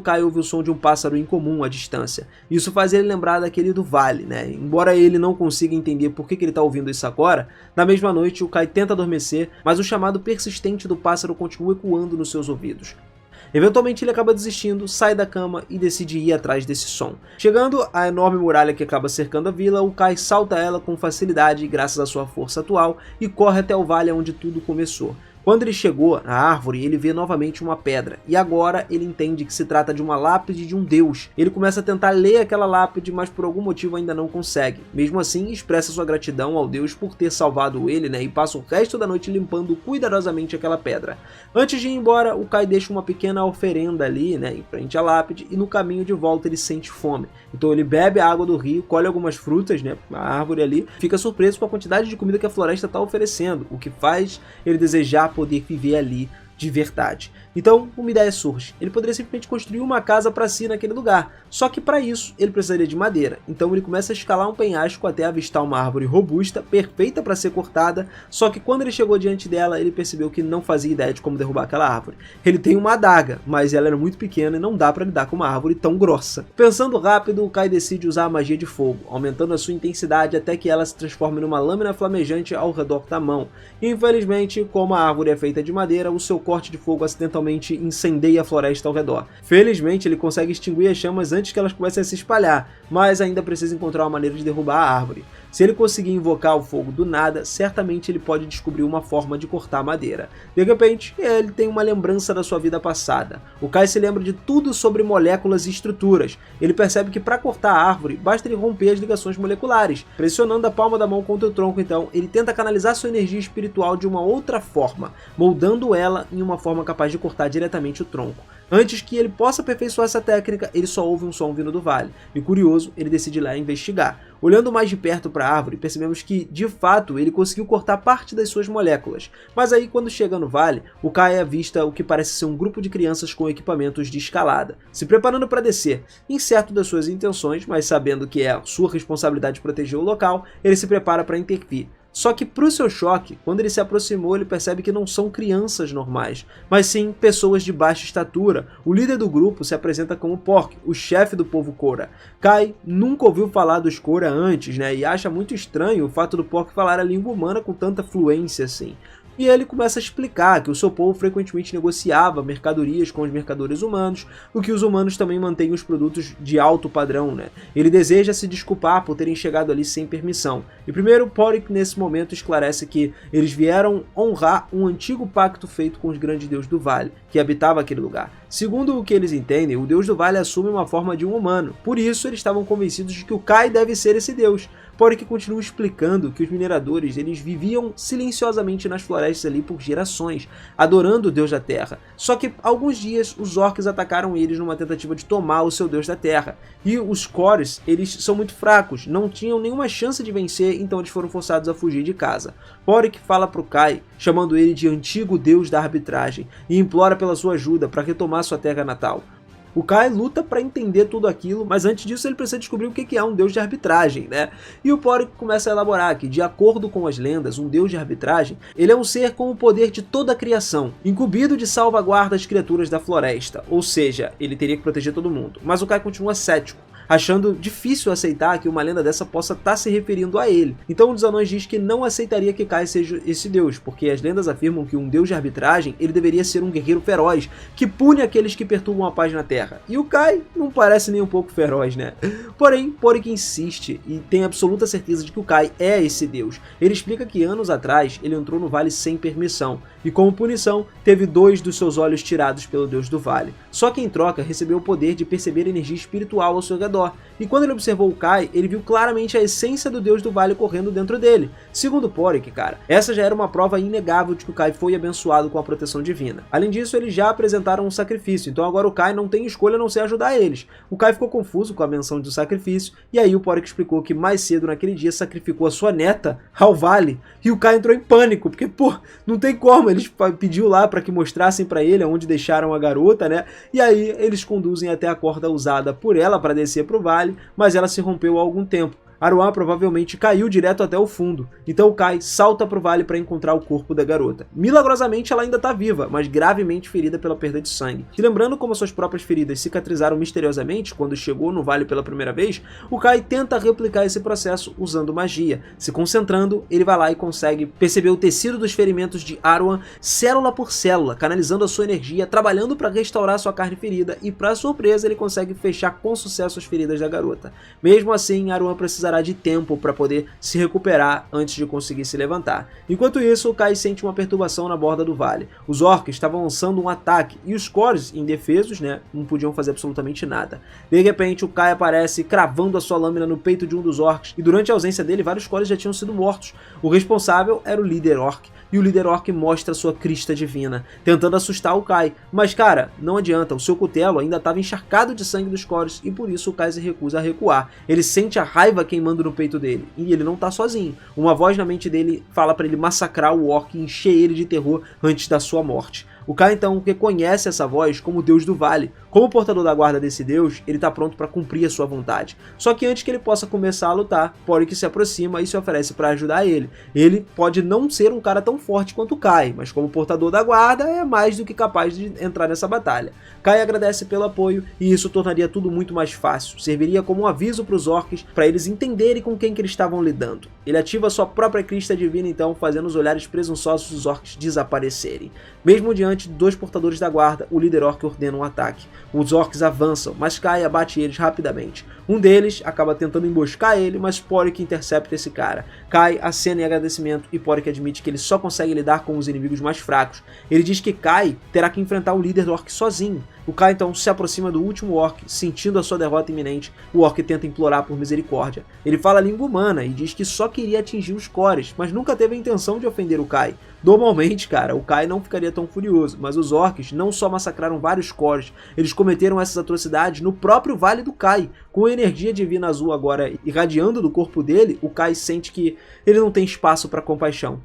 Kai ouve o som de um pássaro incomum à distância. Isso faz ele lembrar daquele do vale, né? Embora ele não consiga entender por que ele está ouvindo isso agora, na mesma noite o Kai tenta adormecer, mas o chamado persistente do pássaro continua ecoando nos seus ouvidos. Eventualmente ele acaba desistindo, sai da cama e decide ir atrás desse som. Chegando à enorme muralha que acaba cercando a vila, o Kai salta ela com facilidade graças à sua força atual e corre até o vale onde tudo começou. Quando ele chegou na árvore, ele vê novamente uma pedra, e agora ele entende que se trata de uma lápide de um deus. Ele começa a tentar ler aquela lápide, mas por algum motivo ainda não consegue. Mesmo assim, expressa sua gratidão ao deus por ter salvado ele, né, e passa o resto da noite limpando cuidadosamente aquela pedra. Antes de ir embora, o Kai deixa uma pequena oferenda ali, né, em frente à lápide, e no caminho de volta ele sente fome. Então ele bebe a água do rio, colhe algumas frutas, né, na árvore ali, fica surpreso com a quantidade de comida que a floresta está oferecendo, o que faz ele desejar poder viver ali de verdade. Então, uma ideia surge. Ele poderia simplesmente construir uma casa para si naquele lugar, só que para isso ele precisaria de madeira. Então ele começa a escalar um penhasco até avistar uma árvore robusta, perfeita para ser cortada, só que quando ele chegou diante dela, ele percebeu que não fazia ideia de como derrubar aquela árvore. Ele tem uma adaga, mas ela era muito pequena e não dá para lidar com uma árvore tão grossa. Pensando rápido, o Kai decide usar a magia de fogo, aumentando a sua intensidade até que ela se transforme numa lâmina flamejante ao redor da mão. E, infelizmente, como a árvore é feita de madeira, o seu corte de fogo acidentalmente incendeia a floresta ao redor. Felizmente, ele consegue extinguir as chamas antes que elas comecem a se espalhar, mas ainda precisa encontrar uma maneira de derrubar a árvore. Se ele conseguir invocar o fogo do nada, certamente ele pode descobrir uma forma de cortar a madeira. De repente, ele tem uma lembrança da sua vida passada. O Kai se lembra de tudo sobre moléculas e estruturas. Ele percebe que para cortar a árvore, basta ele romper as ligações moleculares. Pressionando a palma da mão contra o tronco, então, ele tenta canalizar sua energia espiritual de uma outra forma, moldando ela em uma forma capaz de cortar diretamente o tronco. Antes que ele possa aperfeiçoar essa técnica, ele só ouve um som vindo do vale, e curioso, ele decide ir lá investigar. Olhando mais de perto para a árvore, percebemos que, de fato, ele conseguiu cortar parte das suas moléculas. Mas aí, quando chega no vale, o Kai avista o que parece ser um grupo de crianças com equipamentos de escalada, se preparando para descer. Incerto das suas intenções, mas sabendo que é sua responsabilidade proteger o local, ele se prepara para intervir. Só que, para o seu choque, quando ele se aproximou, ele percebe que não são crianças normais, mas sim pessoas de baixa estatura. O líder do grupo se apresenta como Pork, o chefe do povo Kora. Kai nunca ouviu falar dos Kora antes, né, e acha muito estranho o fato do Pork falar a língua humana com tanta fluência assim. E ele começa a explicar que o seu povo frequentemente negociava mercadorias com os mercadores humanos, o que os humanos também mantêm os produtos de alto padrão, né? Ele deseja se desculpar por terem chegado ali sem permissão. E primeiro, Pork nesse momento esclarece que eles vieram honrar um antigo pacto feito com os grandes deuses do vale, que habitava aquele lugar. Segundo o que eles entendem, o deus do vale assume uma forma de um humano, por isso eles estavam convencidos de que o Kai deve ser esse deus. Pork continua explicando que os mineradores eles viviam silenciosamente nas florestas ali por gerações, adorando o deus da terra. Só que alguns dias os orcs atacaram eles numa tentativa de tomar o seu deus da terra. E os Kores, eles são muito fracos, não tinham nenhuma chance de vencer, então eles foram forçados a fugir de casa. Pork fala pro Kai, chamando ele de antigo deus da arbitragem, e implora pela sua ajuda para retomar sua terra natal. O Kai luta para entender tudo aquilo, mas antes disso ele precisa descobrir o que é um deus de arbitragem, né? E o Porrick começa a elaborar que, de acordo com as lendas, um deus de arbitragem, ele é um ser com o poder de toda a criação, incumbido de salvaguarda às criaturas da floresta, ou seja, ele teria que proteger todo mundo. Mas o Kai continua cético, achando difícil aceitar que uma lenda dessa possa estar se referindo a ele. Então um dos anões diz que não aceitaria que Kai seja esse deus, porque as lendas afirmam que um deus de arbitragem, ele deveria ser um guerreiro feroz, que pune aqueles que perturbam a paz na Terra. E o Kai não parece nem um pouco feroz, né? Porém, Porrick insiste e tem absoluta certeza de que o Kai é esse deus. Ele explica que anos atrás ele entrou no vale sem permissão, e como punição, teve 2 dos seus olhos tirados pelo deus do vale. Só que em troca recebeu o poder de perceber energia espiritual ao seu redor, e quando ele observou o Kai, ele viu claramente a essência do deus do vale correndo dentro dele. Segundo Porrick, cara, essa já era uma prova inegável de que o Kai foi abençoado com a proteção divina. Além disso, eles já apresentaram um sacrifício, então agora o Kai não tem escolha a não ser ajudar eles. O Kai ficou confuso com a menção do sacrifício, e aí o Porrick explicou que mais cedo naquele dia sacrificou a sua neta ao vale, e o Kai entrou em pânico, porque, pô, não tem como, eles pediu lá para que mostrassem para ele aonde deixaram a garota, né? E aí eles conduzem até a corda usada por ela para descer pro vale, mas ela se rompeu há algum tempo. Aruan provavelmente caiu direto até o fundo, então o Kai salta pro vale para encontrar o corpo da garota. Milagrosamente ela ainda tá viva, mas gravemente ferida pela perda de sangue. E lembrando como suas próprias feridas cicatrizaram misteriosamente quando chegou no vale pela primeira vez, o Kai tenta replicar esse processo usando magia. Se concentrando, ele vai lá e consegue perceber o tecido dos ferimentos de Aruan célula por célula, canalizando a sua energia, trabalhando para restaurar sua carne ferida, e para surpresa ele consegue fechar com sucesso as feridas da garota. Mesmo assim, Aruan precisa de tempo para poder se recuperar antes de conseguir se levantar. Enquanto isso, o Kai sente uma perturbação na borda do vale. Os orcs estavam lançando um ataque e os cores, indefesos, né, não podiam fazer absolutamente nada. De repente, o Kai aparece cravando a sua lâmina no peito de um dos orcs e durante a ausência dele, vários cores já tinham sido mortos. O responsável era o líder orc. E o líder orc mostra sua crista divina, tentando assustar o Kai. Mas cara, não adianta, o seu cutelo ainda estava encharcado de sangue dos cores e por isso o Kai se recusa a recuar. Ele sente a raiva queimando no peito dele, e ele não tá sozinho. Uma voz na mente dele fala para ele massacrar o orc e encher ele de terror antes da sua morte. O Kai então reconhece essa voz como o deus do vale. Como portador da guarda desse deus, ele está pronto para cumprir a sua vontade. Só que antes que ele possa começar a lutar, Porrick se aproxima e se oferece para ajudar ele. Ele pode não ser um cara tão forte quanto o Kai, mas como portador da guarda é mais do que capaz de entrar nessa batalha. Kai agradece pelo apoio e isso tornaria tudo muito mais fácil. Serviria como um aviso para os orcs, para eles entenderem com quem que eles estavam lidando. Ele ativa sua própria crista divina então, fazendo os olhares presunçosos dos orcs desaparecerem. Mesmo diante de 2 portadores da guarda, o líder orc ordena um ataque. Os orcs avançam, mas Kai abate eles rapidamente. Um deles acaba tentando emboscar ele, mas Porrick intercepta esse cara. Kai acena em agradecimento e Porrick admite que ele só consegue lidar com os inimigos mais fracos. Ele diz que Kai terá que enfrentar o líder do orc sozinho. O Kai então se aproxima do último orc, sentindo a sua derrota iminente. O orc tenta implorar por misericórdia. Ele fala a língua humana e diz que só queria atingir os cores, mas nunca teve a intenção de ofender o Kai. Normalmente, cara, o Kai não ficaria tão furioso, mas os orcs não só massacraram vários cores, eles cometeram essas atrocidades no próprio Vale do Kai. Com a energia divina azul agora irradiando do corpo dele, o Kai sente que ele não tem espaço para compaixão.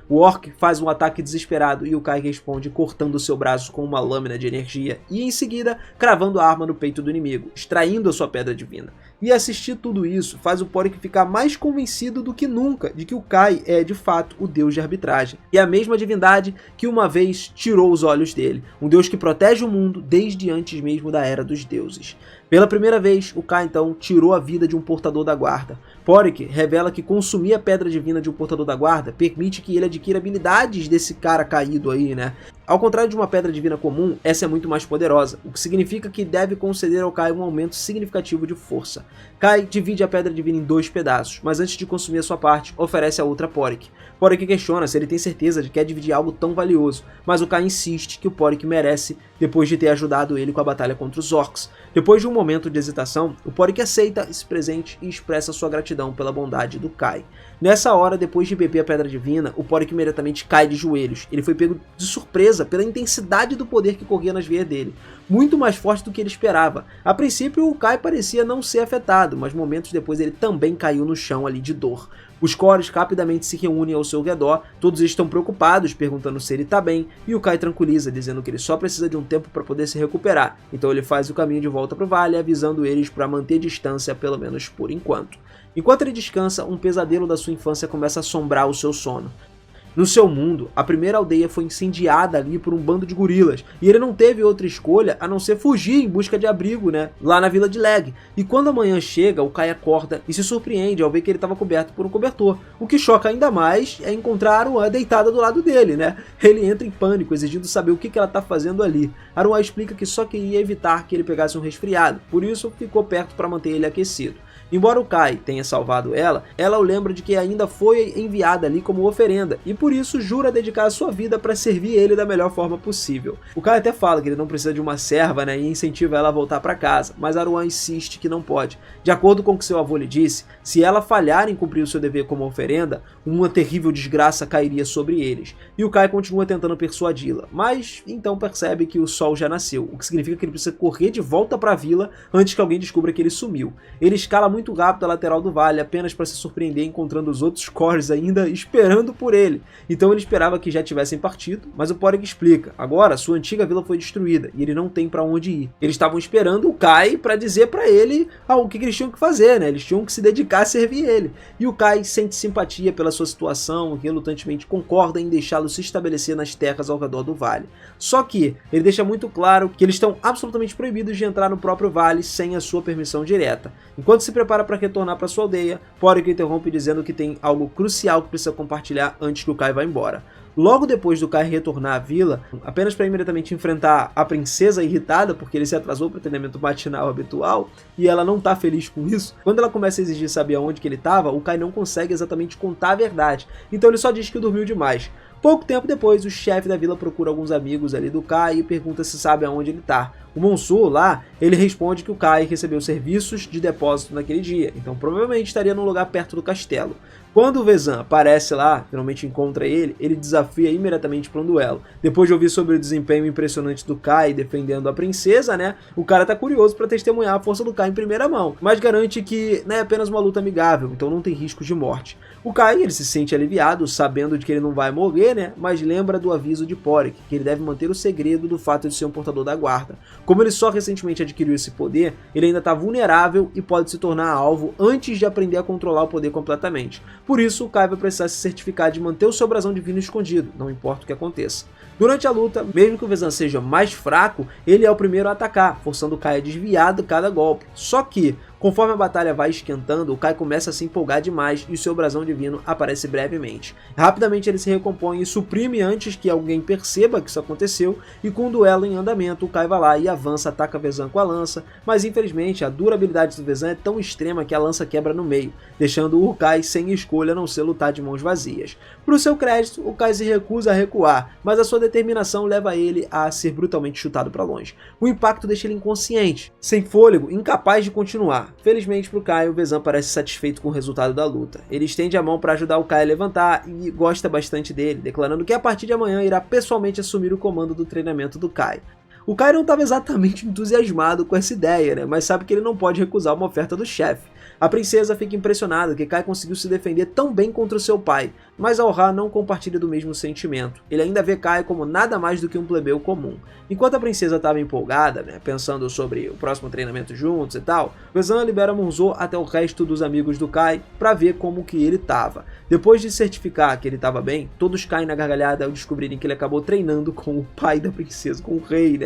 O orc faz um ataque desesperado e o Kai responde cortando seu braço com uma lâmina de energia e em seguida cravando a arma no peito do inimigo, extraindo a sua pedra divina. E assistir tudo isso faz o Porrick ficar mais convencido do que nunca de que o Kai é de fato o deus de arbitragem. E a mesma divindade que uma vez tirou os olhos dele, um deus que protege o mundo desde antes mesmo da Era dos Deuses. Pela primeira vez, o Kai então tirou a vida de um portador da guarda. Porrick revela que consumir a pedra divina de um portador da guarda permite que ele adquira habilidades desse cara caído aí, né? Ao contrário de uma pedra divina comum, essa é muito mais poderosa, o que significa que deve conceder ao Kai um aumento significativo de força. Kai divide a pedra divina em 2 pedaços, mas antes de consumir a sua parte, oferece a outra a Porrick. Porrick questiona se ele tem certeza de que quer dividir algo tão valioso, mas o Kai insiste que o Porrick merece depois de ter ajudado ele com a batalha contra os orcs. Depois de um momento de hesitação, o Porrick aceita esse presente e expressa sua gratidão pela bondade do Kai. Nessa hora, depois de beber a pedra divina, o Porrick imediatamente cai de joelhos. Ele foi pego de surpresa pela intensidade do poder que corria nas veias dele, muito mais forte do que ele esperava. A princípio, o Kai parecia não ser afetado, mas momentos depois ele também caiu no chão ali de dor. Os Cores rapidamente se reúnem ao seu redor, todos eles estão preocupados, perguntando se ele tá bem, e o Kai tranquiliza, dizendo que ele só precisa de um tempo para poder se recuperar. Então ele faz o caminho de volta pro vale, avisando eles para manter distância, pelo menos por enquanto. Enquanto ele descansa, um pesadelo da sua infância começa a assombrar o seu sono. No seu mundo, a primeira aldeia foi incendiada ali por um bando de gorilas, e ele não teve outra escolha a não ser fugir em busca de abrigo, lá na vila de Leg. E quando a manhã chega, o Kai acorda e se surpreende ao ver que ele estava coberto por um cobertor. O que choca ainda mais é encontrar a Aruan deitada do lado dele, Ele entra em pânico, exigindo saber o que ela está fazendo ali. Aruan explica que só queria evitar que ele pegasse um resfriado, por isso ficou perto para manter ele aquecido. Embora o Kai tenha salvado ela o lembra de que ainda foi enviada ali como oferenda, e por isso jura dedicar a sua vida para servir ele da melhor forma possível. O Kai até fala que ele não precisa de uma serva, e incentiva ela a voltar para casa, mas Aruan insiste que não pode. De acordo com o que seu avô lhe disse, se ela falhar em cumprir o seu dever como oferenda, uma terrível desgraça cairia sobre eles. E o Kai continua tentando persuadi-la, mas então percebe que o sol já nasceu, o que significa que ele precisa correr de volta para a vila antes que alguém descubra que ele sumiu. Ele escala muito rápido a lateral do vale, apenas para se surpreender encontrando os outros Cores ainda esperando por ele. Então ele esperava que já tivessem partido, mas o Porig explica, agora sua antiga vila foi destruída e ele não tem para onde ir. Eles estavam esperando o Kai para dizer para ele o que eles tinham que fazer, Eles tinham que se dedicar a servir ele. E o Kai sente simpatia pela sua situação e relutantemente concorda em deixá-lo se estabelecer nas terras ao redor do vale. Só que ele deixa muito claro que eles estão absolutamente proibidos de entrar no próprio vale sem a sua permissão direta. Enquanto se prepara para retornar para sua aldeia, Porig interrompe dizendo que tem algo crucial que precisa compartilhar antes que o Kai vá embora. Logo depois do Kai retornar à vila, apenas para imediatamente enfrentar a princesa irritada porque ele se atrasou para o treinamento matinal habitual e ela não tá feliz com isso, quando ela começa a exigir saber aonde que ele estava, o Kai não consegue exatamente contar a verdade, então ele só diz que dormiu demais. Pouco tempo depois, o chefe da vila procura alguns amigos ali do Kai e pergunta se sabe aonde ele tá. O Monsur lá, ele responde que o Kai recebeu serviços de depósito naquele dia, então provavelmente estaria num lugar perto do castelo. Quando o Vezan aparece lá, finalmente encontra ele desafia imediatamente para um duelo. Depois de ouvir sobre o desempenho impressionante do Kai defendendo a princesa, o cara tá curioso para testemunhar a força do Kai em primeira mão, mas garante que é apenas uma luta amigável, então não tem risco de morte. O Kai, ele se sente aliviado, sabendo de que ele não vai morrer, mas lembra do aviso de Porig, que ele deve manter o segredo do fato de ser um portador da guarda. Como ele só recentemente adquiriu esse poder, ele ainda está vulnerável e pode se tornar alvo antes de aprender a controlar o poder completamente. Por isso, o Kai vai precisar se certificar de manter o seu brasão divino escondido, não importa o que aconteça. Durante a luta, mesmo que o Vezan seja mais fraco, ele é o primeiro a atacar, forçando o Kai a desviar de cada golpe. Só que, conforme a batalha vai esquentando, o Kai começa a se empolgar demais e o seu brasão divino aparece brevemente. Rapidamente ele se recompõe e suprime antes que alguém perceba que isso aconteceu, e com um duelo em andamento, o Kai vai lá e avança, ataca Vezan com a lança, mas infelizmente a durabilidade do Vezan é tão extrema que a lança quebra no meio, deixando o Kai sem escolha a não ser lutar de mãos vazias. Pro seu crédito, o Kai se recusa a recuar, mas a sua determinação leva ele a ser brutalmente chutado para longe. O impacto deixa ele inconsciente, sem fôlego, incapaz de continuar. Felizmente pro Kai, o Vezan parece satisfeito com o resultado da luta. Ele estende a mão para ajudar o Kai a levantar e gosta bastante dele, declarando que a partir de amanhã irá pessoalmente assumir o comando do treinamento do Kai. O Kai não estava exatamente entusiasmado com essa ideia, mas sabe que ele não pode recusar uma oferta do chefe. A princesa fica impressionada que Kai conseguiu se defender tão bem contra o seu pai, mas Al-Ra não compartilha do mesmo sentimento. Ele ainda vê Kai como nada mais do que um plebeu comum. Enquanto a princesa estava empolgada, pensando sobre o próximo treinamento juntos e tal, Vezan libera Monsur até o resto dos amigos do Kai para ver como que ele estava. Depois de certificar que ele estava bem, todos caem na gargalhada ao descobrirem que ele acabou treinando com o pai da princesa, com o rei,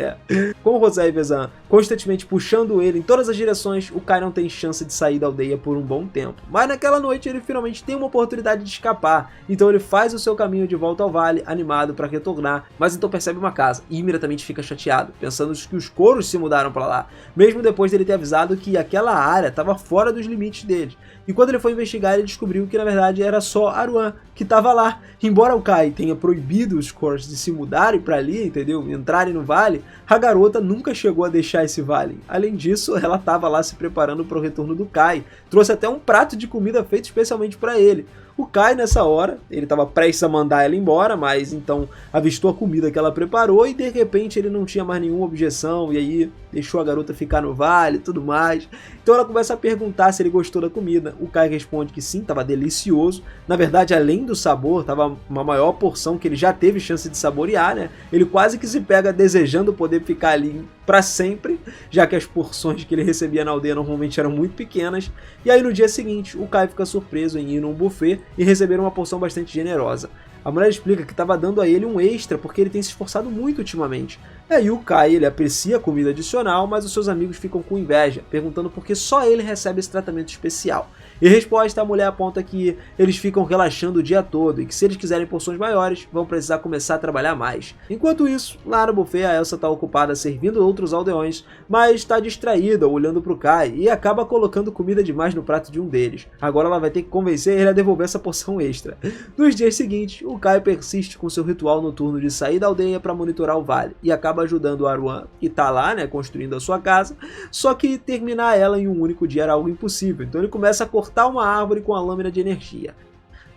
Com Rosé e Vezan constantemente puxando ele em todas as direções, o Kai não tem chance de sair da aldeia por um bom tempo. Mas naquela noite ele finalmente tem uma oportunidade de escapar, então ele faz o seu caminho de volta ao vale, animado para retornar, mas então percebe uma casa e imediatamente fica chateado, pensando que os Coros se mudaram para lá, mesmo depois dele ter avisado que aquela área estava fora dos limites dele. E quando ele foi investigar, ele descobriu que na verdade era só Aruan que estava lá. Embora o Kai tenha proibido os Coros de se mudarem para ali, entendeu? Entrarem no vale, a garota nunca chegou a deixar esse vale. Além disso, ela estava lá se preparando para o retorno do Kai. Trouxe até um prato de comida feito especialmente para ele. O Kai, nessa hora, ele estava prestes a mandar ela embora, mas então avistou a comida que ela preparou e de repente ele não tinha mais nenhuma objeção e aí deixou a garota ficar no vale e tudo mais. Então ela começa a perguntar se ele gostou da comida. O Kai responde que sim, estava delicioso. Na verdade, além do sabor, estava uma maior porção que ele já teve chance de saborear, né? Ele quase que se pega desejando poder ficar ali para sempre, já que as porções que ele recebia na aldeia normalmente eram muito pequenas. E aí no dia seguinte, o Kai fica surpreso em ir num buffet e receber uma porção bastante generosa. A mulher explica que estava dando a ele um extra porque ele tem se esforçado muito ultimamente. E aí o Kai, ele aprecia a comida adicional, mas os seus amigos ficam com inveja, perguntando por que só ele recebe esse tratamento especial. Em resposta, a mulher aponta que eles ficam relaxando o dia todo e que se eles quiserem porções maiores, vão precisar começar a trabalhar mais. Enquanto isso, lá no buffet, a Elsa está ocupada servindo outros aldeões, mas está distraída olhando para o Kai e acaba colocando comida demais no prato de um deles. Agora ela vai ter que convencer ele a devolver essa porção extra. Nos dias seguintes, o Kai persiste com seu ritual noturno de sair da aldeia para monitorar o vale e acaba ajudando o Aruan, que está lá, né, construindo a sua casa, só que terminar ela em um único dia era algo impossível, então ele começa a cortar uma árvore com a lâmina de energia.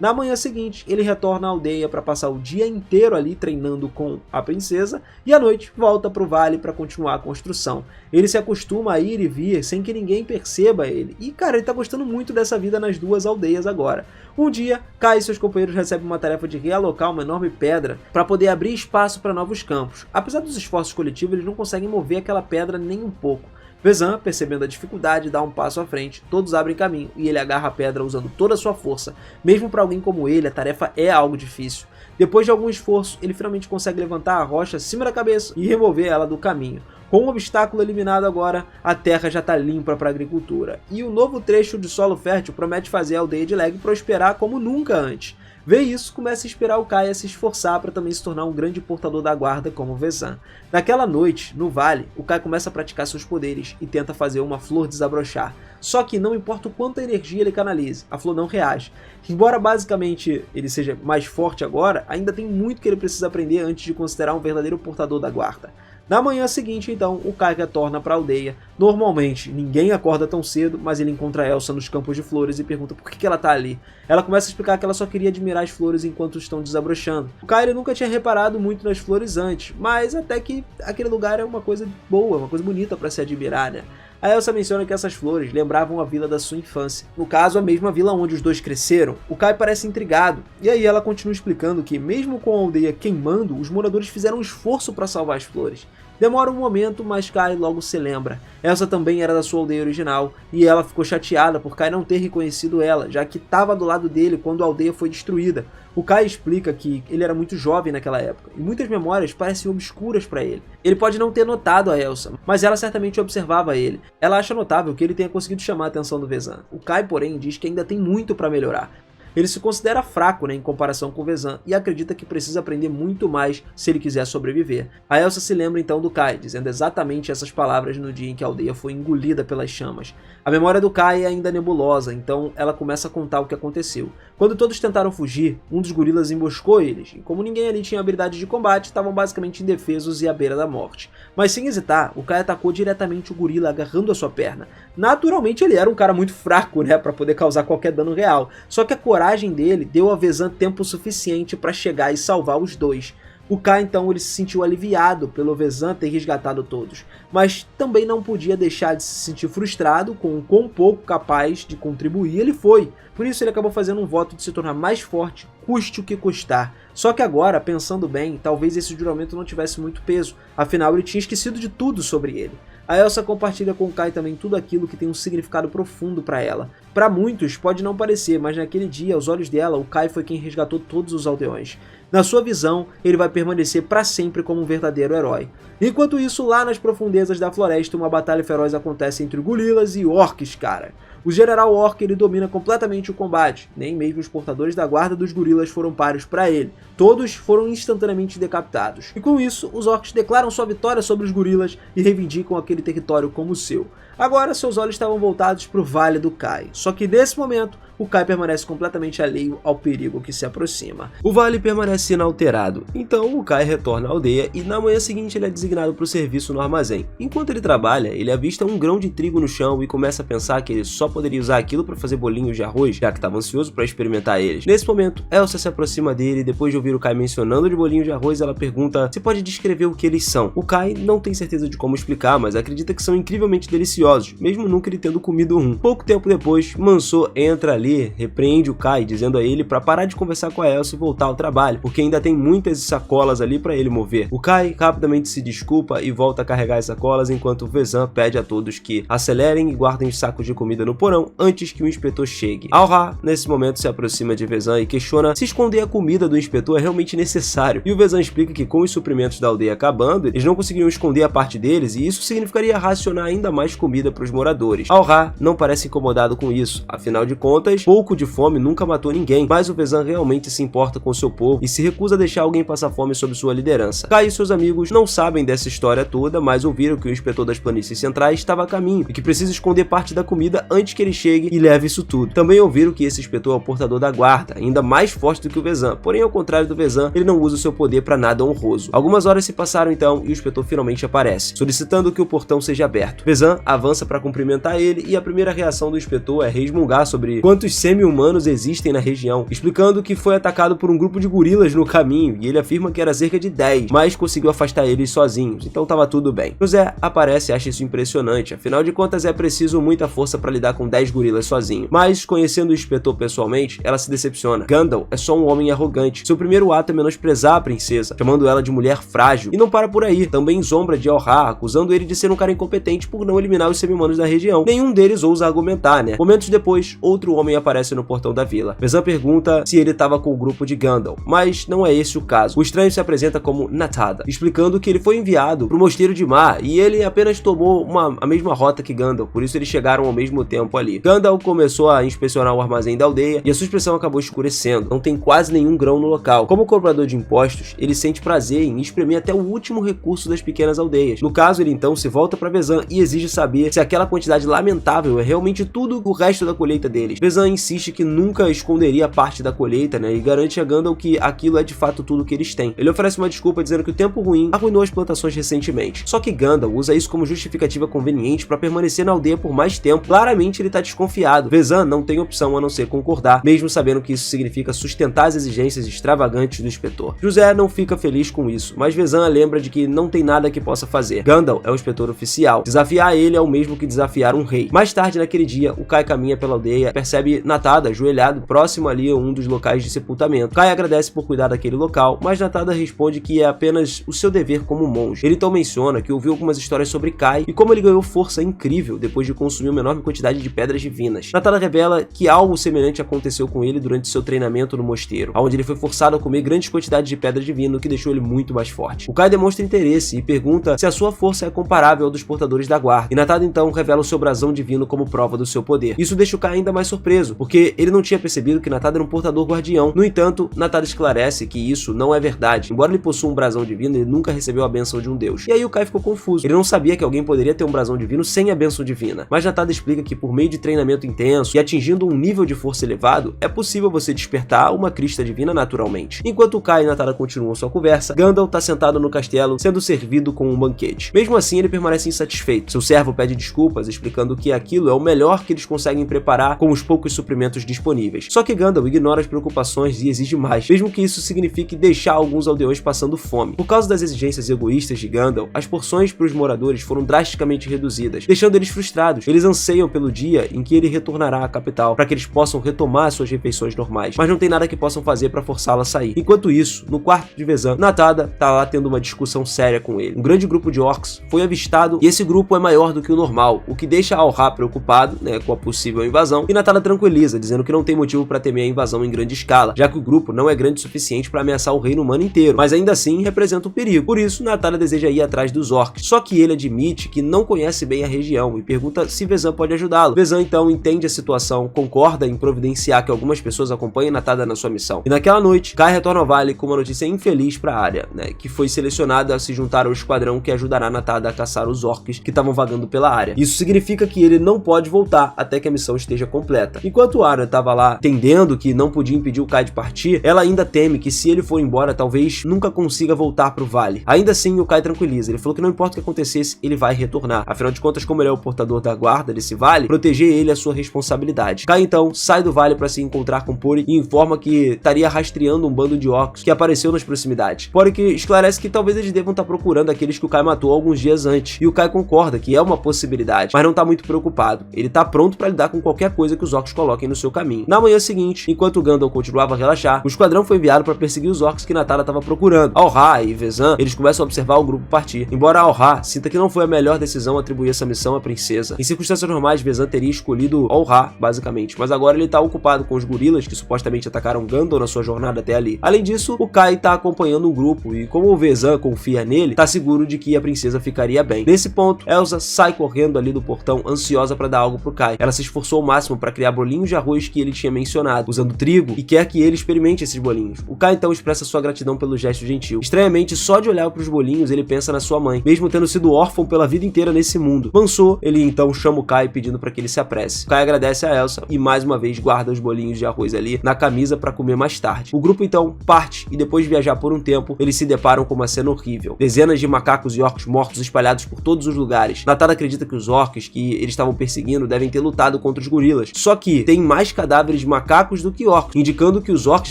Na manhã seguinte, ele retorna à aldeia para passar o dia inteiro ali treinando com a princesa e à noite volta para o vale para continuar a construção. Ele se acostuma a ir e vir sem que ninguém perceba ele e, cara, ele tá gostando muito dessa vida nas duas aldeias agora. Um dia, Kai e seus companheiros recebem uma tarefa de realocar uma enorme pedra para poder abrir espaço para novos campos. Apesar dos esforços coletivos, eles não conseguem mover aquela pedra nem um pouco. Vezan, percebendo a dificuldade, dá um passo à frente, todos abrem caminho e ele agarra a pedra usando toda a sua força. Mesmo para alguém como ele, a tarefa é algo difícil. Depois de algum esforço, ele finalmente consegue levantar a rocha acima da cabeça e remover ela do caminho. Com o obstáculo eliminado agora, a terra já está limpa para a agricultura. E o novo trecho de solo fértil promete fazer a aldeia de Leg prosperar como nunca antes. Vê isso, começa a inspirar o Kai a se esforçar para também se tornar um grande portador da guarda como Vezan. Naquela noite, no vale, o Kai começa a praticar seus poderes e tenta fazer uma flor desabrochar. Só que não importa o quanta energia ele canalize, a flor não reage. Embora basicamente ele seja mais forte agora, ainda tem muito que ele precisa aprender antes de considerar um verdadeiro portador da guarda. Na manhã seguinte, então, o Kai retorna para a aldeia. Normalmente, ninguém acorda tão cedo, mas ele encontra a Elsa nos campos de flores e pergunta por que ela está ali. Ela começa a explicar que ela só queria admirar as flores enquanto estão desabrochando. O Kai ele nunca tinha reparado muito nas flores antes, mas até que aquele lugar é uma coisa boa, uma coisa bonita para se admirar, né? A Elsa menciona que essas flores lembravam a vila da sua infância. No caso, a mesma vila onde os dois cresceram. O Kai parece intrigado, e aí ela continua explicando que, mesmo com a aldeia queimando, os moradores fizeram um esforço para salvar as flores. Demora um momento, mas Kai logo se lembra. Elsa também era da sua aldeia original, e ela ficou chateada por Kai não ter reconhecido ela, já que estava do lado dele quando a aldeia foi destruída. O Kai explica que ele era muito jovem naquela época, e muitas memórias parecem obscuras para ele. Ele pode não ter notado a Elsa, mas ela certamente observava ele. Ela acha notável que ele tenha conseguido chamar a atenção do Vezan. O Kai, porém, diz que ainda tem muito para melhorar. Ele se considera fraco, né, em comparação com Vezan e acredita que precisa aprender muito mais se ele quiser sobreviver. A Elsa se lembra então do Kai, dizendo exatamente essas palavras no dia em que a aldeia foi engolida pelas chamas. A memória do Kai é ainda nebulosa, então ela começa a contar o que aconteceu. Quando todos tentaram fugir, um dos gorilas emboscou eles, e como ninguém ali tinha habilidade de combate, estavam basicamente indefesos e à beira da morte. Mas sem hesitar, o Kai atacou diretamente o gorila agarrando a sua perna. Naturalmente ele era um cara muito fraco, né, para poder causar qualquer dano real, só que a coragem dele deu a Vezan tempo suficiente para chegar e salvar os dois. O Kai então ele se sentiu aliviado pelo Vezan ter resgatado todos, mas também não podia deixar de se sentir frustrado com o quão pouco capaz de contribuir ele foi. Por isso ele acabou fazendo um voto de se tornar mais forte, custe o que custar. Só que agora, pensando bem, talvez esse juramento não tivesse muito peso, afinal ele tinha esquecido de tudo sobre ele. A Elsa compartilha com o Kai também tudo aquilo que tem um significado profundo para ela. Para muitos pode não parecer, mas naquele dia, aos olhos dela, o Kai foi quem resgatou todos os aldeões. Na sua visão, ele vai permanecer para sempre como um verdadeiro herói. Enquanto isso, lá nas profundezas da floresta, uma batalha feroz acontece entre gorilas e orcs, cara. O general orc ele domina completamente o combate, nem mesmo os portadores da guarda dos gorilas foram páreos para ele. Todos foram instantaneamente decapitados. E com isso, os orcs declaram sua vitória sobre os gorilas e reivindicam aquele território como seu. Agora, seus olhos estavam voltados para o Vale do Kai. Só que nesse momento, o Kai permanece completamente alheio ao perigo que se aproxima. O vale permanece parece inalterado. Então o Kai retorna à aldeia e na manhã seguinte ele é designado para o serviço no armazém. Enquanto ele trabalha, ele avista um grão de trigo no chão e começa a pensar que ele só poderia usar aquilo para fazer bolinhos de arroz, já que estava ansioso para experimentar eles. Nesse momento, Elsa se aproxima dele e depois de ouvir o Kai mencionando de bolinhos de arroz, ela pergunta se pode descrever o que eles são. O Kai não tem certeza de como explicar, mas acredita que são incrivelmente deliciosos, mesmo nunca ele tendo comido um. Pouco tempo depois, Manso entra ali, repreende o Kai, dizendo a ele para parar de conversar com a Elsa e voltar ao trabalho, porque ainda tem muitas sacolas ali para ele mover. O Kai rapidamente se desculpa e volta a carregar as sacolas, enquanto Vezan pede a todos que acelerem e guardem os sacos de comida no porão antes que o inspetor chegue. Al-Ra, nesse momento, se aproxima de Vezan e questiona se esconder a comida do inspetor é realmente necessário, e o Vezan explica que com os suprimentos da aldeia acabando, eles não conseguiriam esconder a parte deles e isso significaria racionar ainda mais comida para os moradores. Al-Ra não parece incomodado com isso, afinal de contas, pouco de fome nunca matou ninguém, mas o Vezan realmente se importa com seu povo e se recusa a deixar alguém passar fome sob sua liderança. Kai e seus amigos não sabem dessa história toda, mas ouviram que o inspetor das planícies centrais estava a caminho e que precisa esconder parte da comida antes que ele chegue e leve isso tudo. Também ouviram que esse inspetor é o portador da guarda, ainda mais forte do que o Vezan, porém ao contrário do Vezan, ele não usa o seu poder para nada honroso. Algumas horas se passaram então e o inspetor finalmente aparece, solicitando que o portão seja aberto. Vezan avança para cumprimentar ele e a primeira reação do inspetor é resmungar sobre quantos semi-humanos existem na região, explicando que foi atacado por um grupo de gorilas no caminho e ele afirma que era cerca de 10, mas conseguiu afastar eles sozinhos, então tava tudo bem. José aparece e acha isso impressionante, afinal de contas é preciso muita força para lidar com 10 gorilas sozinho, mas conhecendo o inspetor pessoalmente, ela se decepciona. Gandalf é só um homem arrogante, seu primeiro ato é menosprezar a princesa, chamando ela de mulher frágil, e não para por aí, também zombra de Al-Ra, acusando ele de ser um cara incompetente por não eliminar os semi-humanos da região. Nenhum deles ousa argumentar, né? Momentos depois, outro homem aparece no portão da vila. Vezan pergunta se ele estava com o grupo de Gandalf, mas não é esse o caso. O estranho se apresenta como Natada, explicando que ele foi enviado para o Mosteiro de Mar e ele apenas tomou a mesma rota que Gandalf, por isso eles chegaram ao mesmo tempo ali. Gandalf começou a inspecionar o armazém da aldeia e a sua expressão acabou escurecendo. Não tem quase nenhum grão no local. Como cobrador de impostos, ele sente prazer em espremer até o último recurso das pequenas aldeias. No caso, ele então se volta para Vezan e exige saber se aquela quantidade lamentável é realmente tudo o resto da colheita deles. Vezan insiste que nunca esconderia parte da colheita, né, e garante a Gandalf que aquilo é de fato tudo que eles têm. Ele oferece uma desculpa dizendo que o tempo ruim arruinou as plantações recentemente. Só que Gandalf usa isso como justificativa conveniente para permanecer na aldeia por mais tempo. Claramente ele tá desconfiado. Vezan não tem opção a não ser concordar, mesmo sabendo que isso significa sustentar as exigências extravagantes do inspetor. José não fica feliz com isso, mas Vezan lembra de que não tem nada que possa fazer. Gandalf é o inspetor oficial. Desafiar ele é o mesmo que desafiar um rei. Mais tarde naquele dia, o Kai caminha pela aldeia, percebe Natada ajoelhado próximo ali a um dos locais de sepultamento. Kai agradece por cuidar daquele local, mas Natada responde que é apenas o seu dever como monge. Ele então menciona que ouviu algumas histórias sobre Kai e como ele ganhou força incrível depois de consumir uma enorme quantidade de pedras divinas. Natada revela que algo semelhante aconteceu com ele durante seu treinamento no mosteiro, onde ele foi forçado a comer grandes quantidades de pedra divina, o que deixou ele muito mais forte. O Kai demonstra interesse e pergunta se a sua força é comparável ao dos portadores da guarda, e Natada então revela o seu brasão divino como prova do seu poder. Isso deixa o Kai ainda mais surpreso, porque ele não tinha percebido que Natada era um portador guardião. No entanto, Natada esclarece que isso não é verdade. Embora ele possua um brasão divino, ele nunca recebeu a bênção de um deus. E aí o Kai ficou confuso. Ele não sabia que alguém poderia ter um brasão divino sem a bênção divina. Mas Natada explica que por meio de treinamento intenso e atingindo um nível de força elevado, é possível você despertar uma crista divina naturalmente. Enquanto o Kai e Natada continuam sua conversa, Gandalf está sentado no castelo, sendo servido com um banquete. Mesmo assim, ele permanece insatisfeito. Seu servo pede desculpas, explicando que aquilo é o melhor que eles conseguem preparar com os poucos suprimentos disponíveis. Só que Gandalf ignora as preocupações e exige mais, mesmo que isso signifique deixar alguns aldeões passando fome. Por causa das exigências egoístas de Gandalf, as porções para os moradores foram drasticamente reduzidas, deixando eles frustrados. Eles anseiam pelo dia em que ele retornará à capital, para que eles possam retomar suas refeições normais, mas não tem nada que possam fazer para forçá-la a sair. Enquanto isso, no quarto de Vezan, Natada tá lá tendo uma discussão séria com ele. Um grande grupo de orcs foi avistado e esse grupo é maior do que o normal, o que deixa Al-Ra preocupado, né, com a possível invasão, e Natada tranquiliza, dizendo que não tem motivo para temer a invasão em grande escala, já que o grupo não é grande o suficiente para ameaçar o reino humano inteiro, mas ainda assim representa um perigo. Por isso, Natada deseja ir atrás dos orcs, só que ele admite que não conhece bem a região e pergunta se Vezan pode ajudá-lo. Vezan então entende a situação, concorda em providenciar que algumas pessoas acompanhem Natada na sua missão. E naquela noite, Kai retorna ao vale com uma notícia infeliz para a área, né, que foi selecionada a se juntar ao esquadrão que ajudará Natada a caçar os orcs que estavam vagando pela área. Isso significa que ele não pode voltar até que a missão esteja completa. Enquanto Arya estava lá entendendo que não podia impedir o Kai de partir, ela ainda teme teme que se ele for embora, talvez nunca consiga voltar pro vale. Ainda assim, o Kai tranquiliza. Ele falou que não importa o que acontecesse, ele vai retornar. Afinal de contas, como ele é o portador da guarda desse vale, proteger ele é sua responsabilidade. Kai então sai do vale para se encontrar com Pori e informa que estaria rastreando um bando de orcs que apareceu nas proximidades. Pori que esclarece que talvez eles devam estar procurando aqueles que o Kai matou alguns dias antes. E o Kai concorda que é uma possibilidade, mas não tá muito preocupado. Ele tá pronto para lidar com qualquer coisa que os orcs coloquem no seu caminho. Na manhã seguinte, enquanto Gandalf continuava a relaxar, o esquadrão foi enviado para perseguir os orcs que Natada estava procurando. Al-Ra e Vezan, eles começam a observar o grupo partir. Embora Al-Ra sinta que não foi a melhor decisão atribuir essa missão à princesa. Em circunstâncias normais, Vezan teria escolhido Al-Ra, basicamente, mas agora ele tá ocupado com os gorilas que supostamente atacaram Gandalf na sua jornada até ali. Além disso, o Kai tá acompanhando o grupo e como o Vezan confia nele, tá seguro de que a princesa ficaria bem. Nesse ponto, Elsa sai correndo ali do portão, ansiosa para dar algo pro Kai. Ela se esforçou ao máximo para criar bolinhos de arroz que ele tinha mencionado, usando trigo, e quer que ele experimente esses bolinhos. O Kai então expressa sua gratidão pelo gesto gentil. Estranhamente, só de olhar pros bolinhos, ele pensa na sua mãe, mesmo tendo sido órfão pela vida inteira nesse mundo. Mansur, ele então chama o Kai pedindo para que ele se apresse. O Kai agradece a Elsa e mais uma vez guarda os bolinhos de arroz ali na camisa para comer mais tarde. O grupo então parte e depois de viajar por um tempo, eles se deparam com uma cena horrível. Dezenas de macacos e orcs mortos espalhados por todos os lugares. Natada acredita que os orcs que eles estavam perseguindo devem ter lutado contra os gorilas. Só que tem mais cadáveres de macacos do que orcs, indicando que os orcs